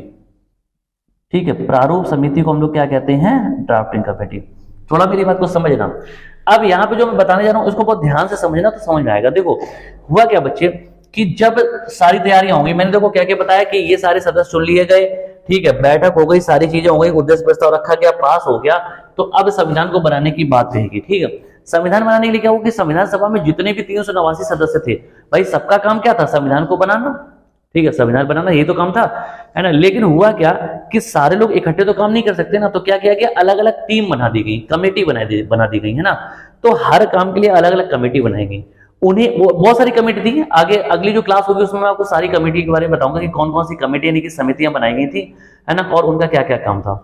[SPEAKER 1] ठीक है, प्रारूप समिति को हम लोग क्या कहते हैं, ड्राफ्टिंग कमेटी। थोड़ा मेरी बात को समझना। अब यहां पे जो मैं बताने जा रहा हूं उसको बहुत ध्यान से समझना तो समझ में आएगा। देखो हुआ क्या बच्चे कि जब सारी तैयारियां होंगी, मैंने देखो क्या क्या बताया कि ये सारे सदस्य चुन लिए गए, ठीक है, बैठक हो गई, सारी चीजें हो गई, उद्देश्य प्रस्ताव रखा गया, पास हो गया, तो अब संविधान को बनाने की बात रहेगी। ठीक है, संविधान बनाने के लिए क्या हुआ कि संविधान सभा में जितने भी 389 सदस्य थे, भाई सबका काम क्या था, संविधान को बनाना। ठीक है, संविधान बनाना यही तो काम था, है ना। लेकिन हुआ क्या कि सारे लोग इकट्ठे तो काम नहीं कर सकते ना, तो क्या किया गया, अलग अलग टीम बना दी गई, कमेटी बना दी गई, है ना। तो हर काम के लिए अलग अलग कमेटी बनाई गई। उन्हें बहुत सारी कमेटी थी, आगे अगली जो क्लास होगी उसमें मैं आपको सारी कमेटी के बारे में बताऊंगा कि कौन कौन सी कमेटी यानी कि समितियां बनाई गई थी, है ना, और उनका क्या क्या काम था।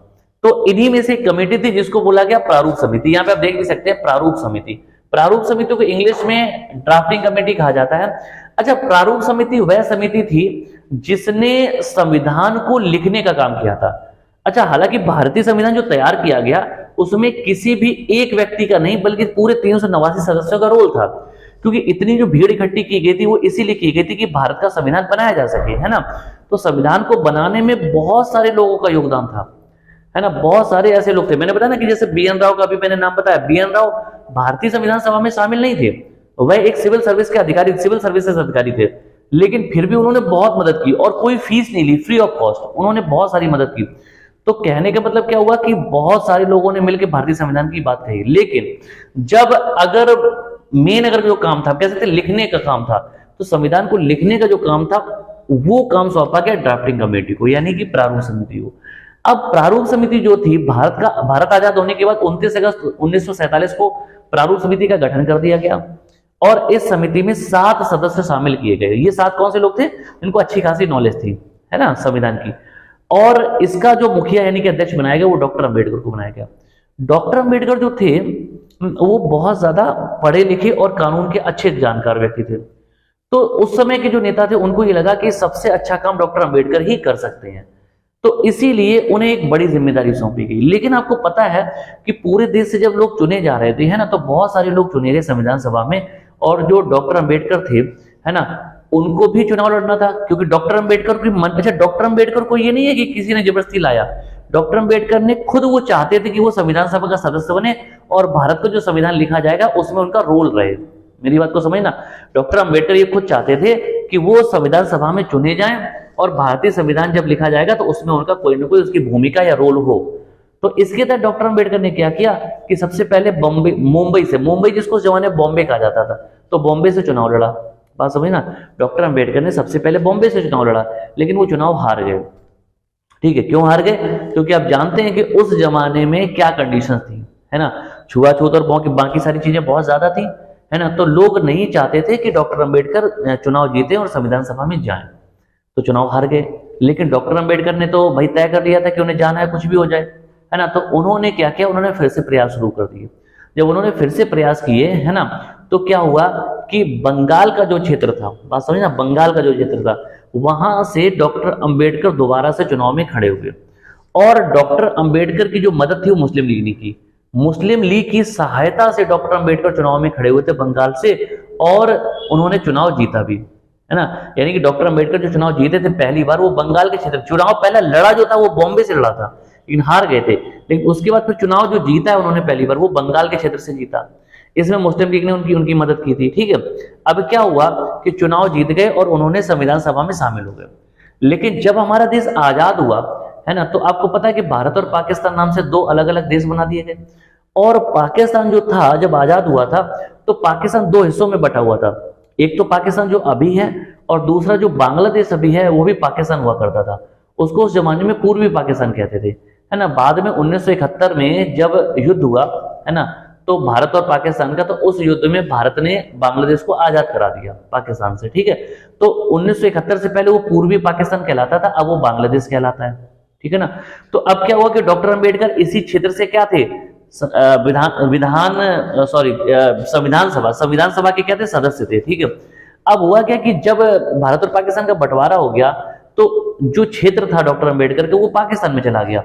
[SPEAKER 1] तो इन्हीं में से एक कमेटी थी जिसको बोला गया प्रारूप समिति। यहाँ पे आप देख भी सकते हैं प्रारूप समिति। प्रारूप समिति को इंग्लिश में ड्राफ्टिंग कमेटी कहा जाता है। अच्छा, प्रारूप समिति वह समिति थी जिसने संविधान को लिखने का काम किया था। अच्छा, हालांकि भारतीय संविधान जो तैयार किया गया उसमें किसी भी एक व्यक्ति का नहीं बल्कि पूरे 389 सदस्यों का रोल था, क्योंकि इतनी जो भीड़ इकट्ठी की गई थी वो इसीलिए की गई थी कि भारत का संविधान बनाया जा सके, है ना। तो संविधान को बनाने में बहुत सारे लोगों का योगदान था, है ना, बहुत सारे ऐसे लोग थे। मैंने बताया ना कि जैसे बी.एन. राव का भी मैंने नाम बताया, बी.एन. राव भारतीय संविधान सभा में शामिल नहीं थे, वह एक सिविल सर्विस के अधिकारी, सिविल सर्विसेज अधिकारी थे, लेकिन फिर भी उन्होंने बहुत मदद की और कोई फीस नहीं ली, फ्री ऑफ कॉस्ट उन्होंने बहुत सारी मदद की। तो कहने का मतलब क्या हुआ कि बहुत सारे लोगों ने मिलकर भारतीय संविधान की बात कही, लेकिन जब अगर अगर जो काम था, कह सकते लिखने का काम था, तो संविधान को लिखने का जो काम था वो काम सौंपा गया ड्राफ्टिंग कमेटी को, यानी कि प्रारूप समिति को। अब प्रारूप समिति जो थी, भारत आजाद होने के बाद 29 अगस्त 1947 को प्रारूप समिति का गठन कर दिया गया और इस समिति में 7 सदस्य शामिल किए गए। ये 7 कौन से लोग थे? जिनको अच्छी खासी नॉलेज थी, है ना, संविधान की। और इसका जो मुखिया यानी कि अध्यक्ष बनाया गया वो डॉक्टर अंबेडकर को बनाया गया। डॉक्टर अंबेडकर जो थे वो बहुत ज्यादा पढ़े लिखे और कानून के अच्छे जानकार व्यक्ति थे। तो उस समय के जो नेता थे उनको ये लगा कि सबसे अच्छा काम डॉक्टर अंबेडकर ही कर सकते हैं, तो इसीलिए उन्हें एक बड़ी जिम्मेदारी सौंपी गई। लेकिन आपको पता है कि पूरे देश से जब लोग चुने जा रहे थे, है ना, तो बहुत सारे लोग चुने गए संविधान सभा में, और जो डॉक्टर अंबेडकर थे, है ना, उनको भी चुनाव लड़ना था, क्योंकि डॉक्टर अंबेडकर की मन, अच्छा, डॉक्टर अंबेडकर को ये नहीं है कि किसी ने जबरदस्ती लाया, डॉक्टर अंबेडकर ने खुद वो चाहते थे कि वो संविधान सभा का सदस्य बने और भारत को जो संविधान लिखा जाएगा उसमें उनका रोल रहे। मेरी बात को समझना, डॉक्टर अंबेडकर ये खुद चाहते थे कि वो संविधान सभा में चुने जाएं और भारतीय संविधान जब लिखा जाएगा तो उसमें उनका कोई ना कोई उसकी भूमिका या रोल हो। तो इसके तहत डॉक्टर अंबेडकर ने क्या किया कि सबसे पहले मुंबई जिसको उस जमाने बॉम्बे कहा जाता था, तो बॉम्बे से चुनाव लड़ा। बात समझ ना, डॉक्टर अंबेडकर ने सबसे पहले बॉम्बे से चुनाव लड़ा, लेकिन वो चुनाव हार गए। ठीक है, क्यों हार गए? क्योंकि आप जानते हैं कि उस जमाने में क्या कंडीशन थी, है ना, छुआछूत और बाकी सारी चीजें बहुत ज्यादा थी, है ना, तो लोग नहीं चाहते थे कि डॉक्टर अंबेडकर चुनाव जीते और संविधान सभा में जाएं, तो चुनाव हार गए। लेकिन डॉक्टर अंबेडकर ने तो भाई तय कर लिया था कि उन्हें जाना है, कुछ भी हो जाए, है ना, तो उन्होंने क्या किया, उन्होंने फिर से प्रयास शुरू कर दिए। जब उन्होंने फिर से प्रयास किए, है ना, तो क्या हुआ कि बंगाल का जो क्षेत्र था, बात समझ ना, बंगाल का जो क्षेत्र था, वहां से डॉक्टर अंबेडकर दोबारा से चुनाव में खड़े हुए और डॉक्टर अंबेडकर की जो मदद थी वो मुस्लिम लीग ने की। मुस्लिम लीग की सहायता से डॉक्टर अंबेडकर चुनाव में खड़े हुए थे बंगाल से और उन्होंने चुनाव जीता भी, है ना। यानी कि डॉक्टर अंबेडकर जो चुनाव जीते थे पहली बार, वो बंगाल के क्षेत्र, चुनाव पहला लड़ा जो था वो बॉम्बे से लड़ा था लेकिन हार गए थे, लेकिन उसके बाद फिर चुनाव जो जीता है उन्होंने पहली बार वो बंगाल के क्षेत्र से जीता। इसमें मुस्लिम लीग ने उनकी मदद की थी। ठीक है, अब क्या हुआ कि चुनाव जीत गए और उन्होंने संविधान सभा में शामिल हो गए। लेकिन जब हमारा देश आजाद हुआ, है ना, तो आपको पता है कि भारत और पाकिस्तान नाम से 2 अलग अलग देश बना दिए गए। और पाकिस्तान जो था जब आजाद हुआ था तो पाकिस्तान 2 हिस्सों में बटा हुआ था। एक तो पाकिस्तान जो अभी है और दूसरा जो बांग्लादेश अभी है वो भी पाकिस्तान हुआ करता था। उसको उस जमाने में पूर्वी पाकिस्तान कहते थे, है ना। बाद में 1971 में जब युद्ध हुआ, है ना, तो भारत और पाकिस्तान का, तो उस युद्ध में भारत ने बांग्लादेश को आजाद करा दिया पाकिस्तान से। ठीक है, तो 1971 से पहले वो पूर्वी पाकिस्तान कहलाता था, अब वो बांग्लादेश कहलाता है। ठीक है ना। तो अब क्या हुआ कि डॉक्टर अंबेडकर इसी क्षेत्र से क्या थे, संविधान सभा के क्या थे, सदस्य थे। ठीक है, अब हुआ क्या कि जब भारत और पाकिस्तान का बंटवारा हो गया तो जो क्षेत्र था डॉक्टर अंबेडकर का वो पाकिस्तान में चला गया।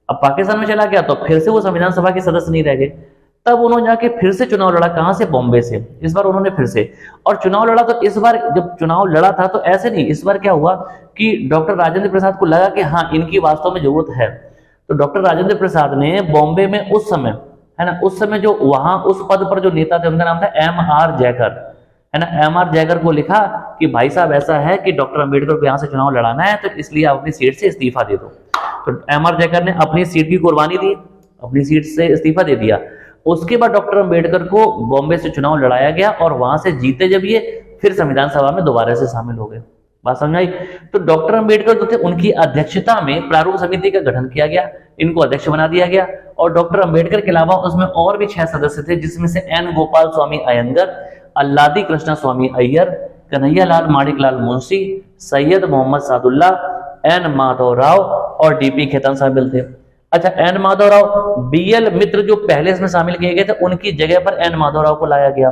[SPEAKER 1] अब पाकिस्तान में चला गया तो फिर से वो संविधान सभा के सदस्य नहीं रह गए। तब उन्होंने जाके फिर से चुनाव लड़ा, कहां से, बॉम्बे से। इस बार उन्होंने फिर से और चुनाव लड़ा। तो इस बार जब चुनाव लड़ा था तो ऐसे नहीं, इस बार क्या हुआ कि डॉक्टर राजेंद्र प्रसाद को लगा कि हाँ इनकी वास्तव में जरूरत है। तो डॉक्टर राजेंद्र प्रसाद ने बॉम्बे में उस समय, है ना, उस समय जो वहां उस पद पर जो नेता थे उनका नाम था M.R. जयकर, है ना। M.R. जयकर को लिखा कि भाई साहब ऐसा है कि डॉक्टर अंबेडकर को यहाँ से चुनाव लड़ाना है, तो इसलिए आप अपनी सीट से इस्तीफा दे दो। तो M.R. जयकर ने अपनी सीट की कुर्बानी दी, अपनी सीट से इस्तीफा दे दिया। उसके बाद डॉक्टर अंबेडकर को बॉम्बे से चुनाव लड़ाया गया और वहां से जीते जब ये, फिर संविधान सभा में दोबारा से शामिल हो गए। बात समझ आई। तो डॉक्टर अंबेडकर जो थे उनकी अध्यक्षता में प्रारूप समिति का गठन किया गया, इनको अध्यक्ष बना दिया गया। और डॉक्टर अंबेडकर के अलावा उसमें और भी 6 सदस्य थे, जिसमें से N. गोपाल स्वामी अयंगर, अल्लादी कृष्णा स्वामी अय्यर, कन्हैयालाल माणिकलाल मुंशी, सैयद मोहम्मद सादुल्ला, N. माधव राव और D.P. खेतान शामिल थे। अच्छा, N. माधव राव, B.L. मित्र जो पहले इसमें शामिल किए गए थे उनकी जगह पर N. माधव राव को लाया गया।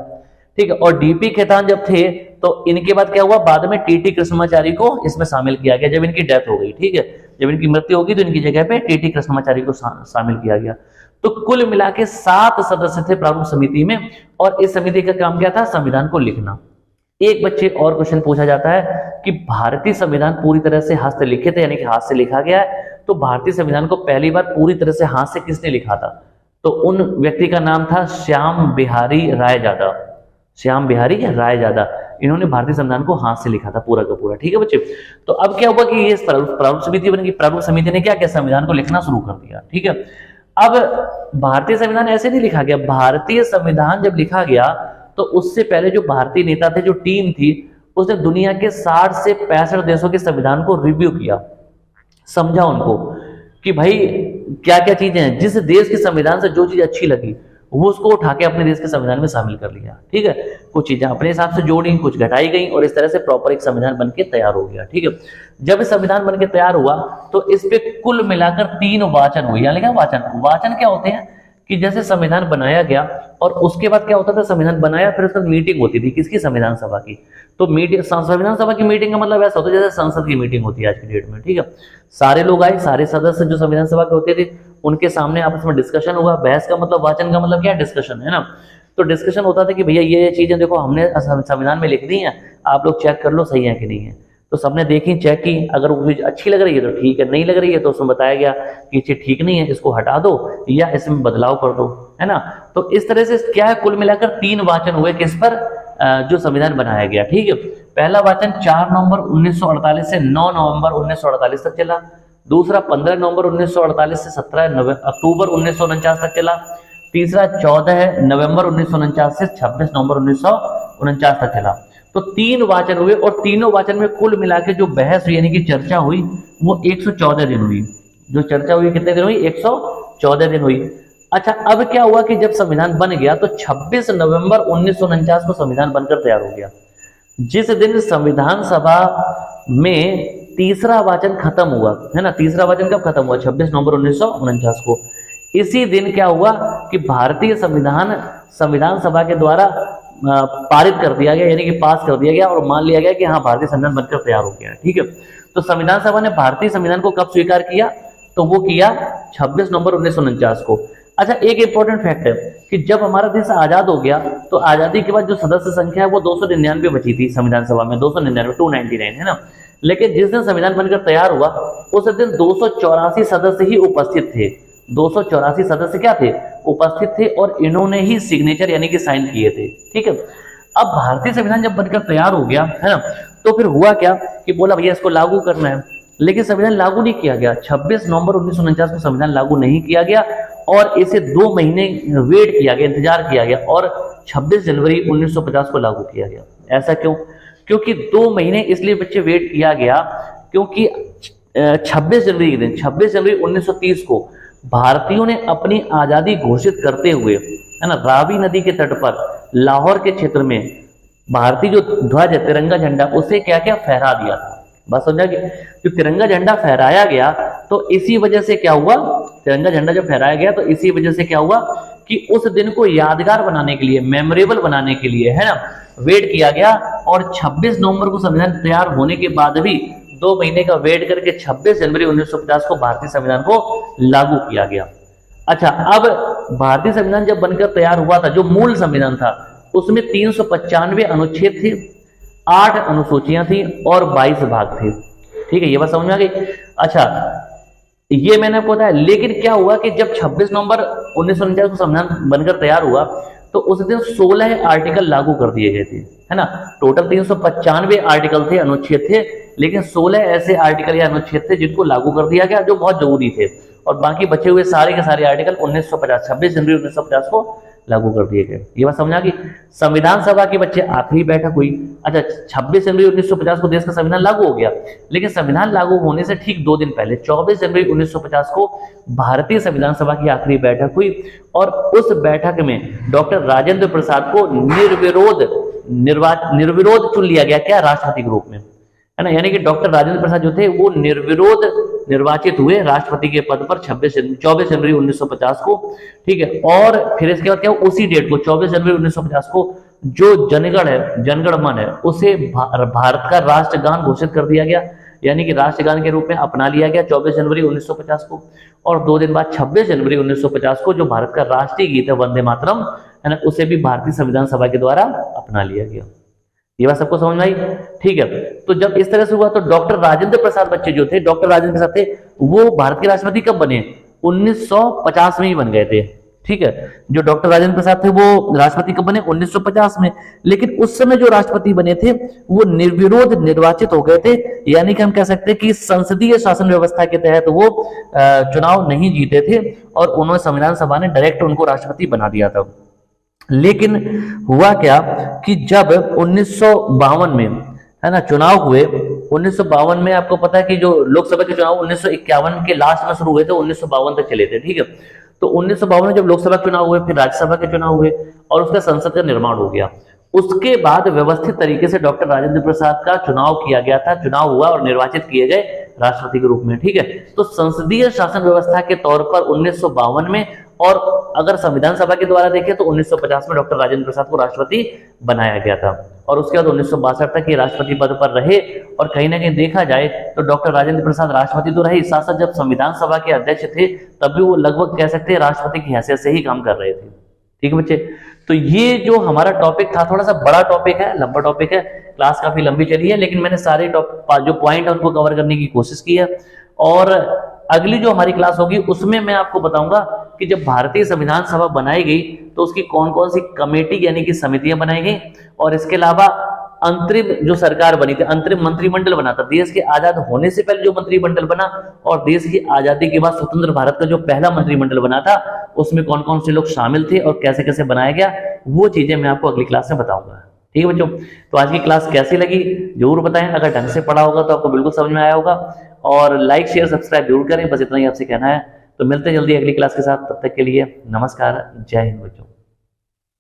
[SPEAKER 1] ठीक है, और D.P. खेतान जब थे तो इनके बाद क्या हुआ, बाद में T.T. कृष्णमाचारी को इसमें शामिल किया गया जब इनकी डेथ हो गई। ठीक है, जब इनकी मृत्यु होगी तो इनकी जगह पे T.T. कृष्णमाचारी को शामिल किया गया। तो कुल मिला के 7 सदस्य थे प्रारूप समिति में और इस समिति का काम क्या था, संविधान को लिखना। एक बच्चे और क्वेश्चन पूछा जाता है कि भारतीय संविधान पूरी तरह से हस्तलिखित है, यानी कि हाथ से लिखा गया है, तो भारतीय संविधान को पहली बार पूरी तरह से हाथ से किसने लिखा था? तो उन व्यक्ति का नाम था श्याम बिहारी रायजादा। श्याम बिहारी रायजादा, इन्होंने भारतीय संविधान को हाथ से लिखा था पूरा का पूरा। ठीक है बच्चे, तो अब क्या हुआ कि ये प्रारूप समिति बन गई। प्रारूप समिति ने क्या किया, संविधान को लिखना शुरू कर दिया। ठीक है, अब भारतीय संविधान ऐसे नहीं लिखा गया। भारतीय संविधान जब लिखा गया तो उससे पहले जो भारतीय नेता थे, जो टीम थी, उसने दुनिया के 60 से 65 देशों के संविधान को रिव्यू किया, समझा उनको कि भाई क्या क्या चीजें हैं, जिस देश के संविधान से जो चीज अच्छी लगी वो उसको उठा के अपने देश के संविधान में शामिल कर लिया। ठीक है, कुछ चीजें अपने हिसाब से जोड़ी, कुछ घटाई गई और इस तरह से प्रॉपर एक संविधान बनके तैयार हो गया। ठीक है, जब इस संविधान बनके तैयार हुआ तो इस पे कुल मिलाकर 3 वाचन हुए। यानी क्या वाचन क्या होते हैं कि जैसे संविधान बनाया गया और उसके बाद क्या होता था, संविधान बनाया फिर उसका मीटिंग होती थी, किसकी, संविधान सभा की। तो मीटिंग, संविधान सभा की मीटिंग का मतलब ऐसा होता है जैसे संसद की मीटिंग होती है आज की डेट में। ठीक है, सारे लोग आए, सारे सदस्य जो संविधान सभा के होते थे उनके सामने आपस में डिस्कशन हुआ। बहस का मतलब, वाचन का मतलब क्या है, डिस्कशन, है ना। तो डिस्कशन होता था कि भैया ये चीजें देखो हमने संविधान में लिख दी है, आप लोग चेक कर लो सही है कि नहीं है। तो सबने देखी, चेक की, अगर वो चीज अच्छी लग रही है तो ठीक है, नहीं लग रही है तो उसमें बताया गया कि चीज ठीक नहीं है, इसको हटा दो या इसमें बदलाव कर दो, है ना। तो इस तरह से क्या है, कुल मिलाकर 3 वाचन हुए किस पर, जो संविधान बनाया गया। ठीक है, पहला वाचन 4 नवंबर 1948 से 9 नवंबर 1948 तक चला। दूसरा 15 नवंबर 1948 से 17 अक्टूबर 1949 तक चला। तीसरा 14 नवंबर 1949 से 26 नवंबर 1949 तक चला। तो 3 वाचन हुए और तीनों वाचन में कुल मिला के जो बहस हुई यानी कि चर्चा हुई वो 114 दिन हुई। जो चर्चा हुई कितने दिन हुई, 114 दिन हुई। अच्छा, अब क्या हुआ कि जब संविधान बन गया तो 26 नवंबर 1949 को संविधान बनकर तैयार हो गया। जिस दिन संविधान सभा में तीसरा वाचन खत्म हुआ, है ना, तीसरा वाचन कब खत्म हुआ, 26 नवंबर 1949 को। इसी दिन क्या हुआ कि भारतीय संविधान सभा के द्वारा पारित कर दिया गया, यानी कि पास कर दिया गया और मान लिया गया कि हाँ भारतीय संविधान बनकर तैयार हो गया। ठीक है, तो संविधान सभा ने भारतीय संविधान को कब स्वीकार किया, तो वो किया 26 नवंबर 1949 को। अच्छा, एक इंपॉर्टेंट फैक्ट है कि जब हमारा देश आजाद हो गया तो आजादी के बाद जो सदस्य संख्या है वो 299 बची थी संविधान सभा में, 299 है ना। लेकिन जिस दिन संविधान बनकर तैयार हुआ उस दिन 284 सदस्य ही उपस्थित थे। 284 सदस्य क्या थे, उपस्थित थे और इन्होंने ही सिग्नेचर यानी कि साइन किए थे। ठीक है, अब भारतीय संविधान जब बनकर तैयार हो गया, है ना, तो फिर हुआ क्या कि बोला भैया इसको लागू करना है, लेकिन संविधान लागू नहीं किया गया। 26 नवंबर 1949 को संविधान लागू नहीं किया गया और इसे 2 महीने वेट किया गया, इंतजार किया गया और 26 जनवरी 1950 को लागू किया गया। ऐसा क्यों, क्योंकि 2 महीने इसलिए बच्चे वेट किया गया क्योंकि 26 जनवरी के दिन, 26 जनवरी 1930 को भारतीयों ने अपनी आजादी घोषित करते हुए, है ना, रावी नदी के तट पर लाहौर के क्षेत्र में भारतीय जो ध्वज है, तिरंगा झंडा, उसे क्या क्या फहरा दिया था। बात समझा कि जो तिरंगा झंडा फहराया गया तो इसी वजह से क्या हुआ, तिरंगा झंडा जब फहराया गया तो इसी वजह से क्या हुआ कि उस दिन को यादगार बनाने के लिए, मेमोरेबल बनाने के लिए, है ना, वेट किया गया। और 26 नवंबर को संविधान तैयार होने के बाद भी 2 महीने का वेट करके 26 जनवरी 1950 को भारतीय संविधान को लागू किया गया। अच्छा, अब भारतीय संविधान जब बनकर तैयार हुआ था, जो मूल संविधान था उसमें 395 अनुच्छेद थे, 8 अनुसूचियां थी और 22 भाग थे। ठीक है, ये बात समझ में आ गई। अच्छा, ये मैंने आपको बताया, लेकिन क्या हुआ कि जब 26 नवंबर 1949 को संविधान बनकर तैयार हुआ तो उस दिन 16 आर्टिकल लागू कर दिए गए थे, है ना। टोटल 395 आर्टिकल थे, अनुच्छेद थे, लेकिन 16 ऐसे आर्टिकल या अनुच्छेद थे जिनको लागू कर दिया गया जो बहुत जरूरी थे, और बाकी बचे हुए सारे के सारे आर्टिकल 26 जनवरी 1950 को लागू कर दिए गए। ये बात समझा कि संविधान सभा के बच्चे आखिरी बैठक हुई। अच्छा, 26 जनवरी 1950 को देश का संविधान लागू हो गया, लेकिन संविधान लागू होने से ठीक 2 दिन पहले 24 जनवरी 1950 को भारतीय संविधान सभा की आखिरी बैठक हुई और उस बैठक में डॉक्टर राजेंद्र प्रसाद को निर्विरोध चुन लिया गया, क्या, राष्ट्रपति के रूप में, है ना। यानी कि डॉक्टर राजेंद्र प्रसाद जो थे वो निर्विरोध निर्वाचित हुए राष्ट्रपति के पद पर 24 जनवरी 1950 को। ठीक है, और फिर इसके बाद क्या, उसी डेट को 24 जनवरी 1950 को जो जनगण है, जनगण मन है, उसे भारत का राष्ट्रगान घोषित कर दिया गया, यानी कि राष्ट्रगान के रूप में अपना लिया गया 24 जनवरी 1950 को। और 2 दिन बाद 26 जनवरी 1950 को जो भारत का राष्ट्रीय गीत है वंदे मातरम, है ना, उसे भी भारतीय संविधान सभा के द्वारा अपना लिया गया। ये बात सबको समझ में आई। ठीक है, तो जब इस तरह से हुआ तो डॉक्टर राजेंद्र प्रसाद बच्चे जो थे, डॉक्टर राजेंद्र प्रसाद थे, वो भारत के राष्ट्रपति कब बने, 1950 में ही बन गए थे। ठीक है। जो डॉक्टर राजेंद्र प्रसाद थे वो राष्ट्रपति कब बने? 1950 में। लेकिन उस समय जो राष्ट्रपति बने थे वो निर्विरोध निर्वाचित हो गए थे, यानी कि हम कह सकते हैं कि संसदीय शासन व्यवस्था के तहत वो चुनाव नहीं जीते थे और उन्होंने संविधान सभा ने डायरेक्ट उनको राष्ट्रपति बना दिया था। लेकिन हुआ क्या कि जब 1952 में, है ना, चुनाव हुए 1952 में, आपको पता है कि जो लोकसभा के चुनाव 1951 के लास्ट में शुरू हुए थे, 1952 तक चले थे, ठीक है। तो 1952 में जब लोकसभा के चुनाव हुए, फिर राज्यसभा के चुनाव हुए और उसका संसद का निर्माण हो गया। उसके बाद व्यवस्थित तरीके से डॉक्टर राजेंद्र प्रसाद का चुनाव किया गया था, चुनाव हुआ और निर्वाचित किए गए राष्ट्रपति के रूप में, ठीक है। तो संसदीय शासन व्यवस्था के तौर पर 1952 में, और अगर संविधान सभा के द्वारा देखें तो 1950 में डॉक्टर राजेंद्र प्रसाद को राष्ट्रपति बनाया गया था और उसके बाद 1962 तक ये राष्ट्रपति पद पर रहे। और कहीं ना कहीं देखा जाए तो डॉक्टर राजेंद्र प्रसाद राष्ट्रपति तो रहे, साथ साथ जब संविधान सभा के अध्यक्ष थे तब भी वो लगभग कह सकते हैं राष्ट्रपति की हैसियत से ही काम कर रहे थे, ठीक है बच्चे। तो ये जो हमारा टॉपिक था थोड़ा सा बड़ा टॉपिक है, लंबा टॉपिक है, क्लास काफी लंबी चली है, लेकिन मैंने सारे जो पॉइंट है उनको कवर करने की कोशिश की है। और अगली जो हमारी क्लास होगी उसमें मैं आपको बताऊंगा कि जब भारतीय संविधान सभा बनाई गई तो उसकी कौन कौन सी कमेटी यानी कि समितियां बनाई गई, और इसके अलावा अंतरिम जो सरकार बनी थी, अंतरिम मंत्रिमंडल बना था, देश के आजाद होने से पहले जो मंत्रिमंडल बना और देश की आजादी के बाद स्वतंत्र भारत का जो पहला मंत्रिमंडल बना था उसमें कौन कौन से लोग शामिल थे और कैसे कैसे बनाया गया, वो चीजें मैं आपको अगली क्लास में बताऊंगा, ठीक है बच्चों। तो आज की क्लास कैसी लगी जरूर बताएं, अगर ढंग से पढ़ा होगा तो आपको बिल्कुल समझ में आया होगा, और लाइक शेयर सब्सक्राइब जरूर करें। बस इतना ही आपसे कहना है, तो मिलते हैं जल्दी अगली क्लास के साथ, तब तक के लिए नमस्कार, जय हिंद बच्चों।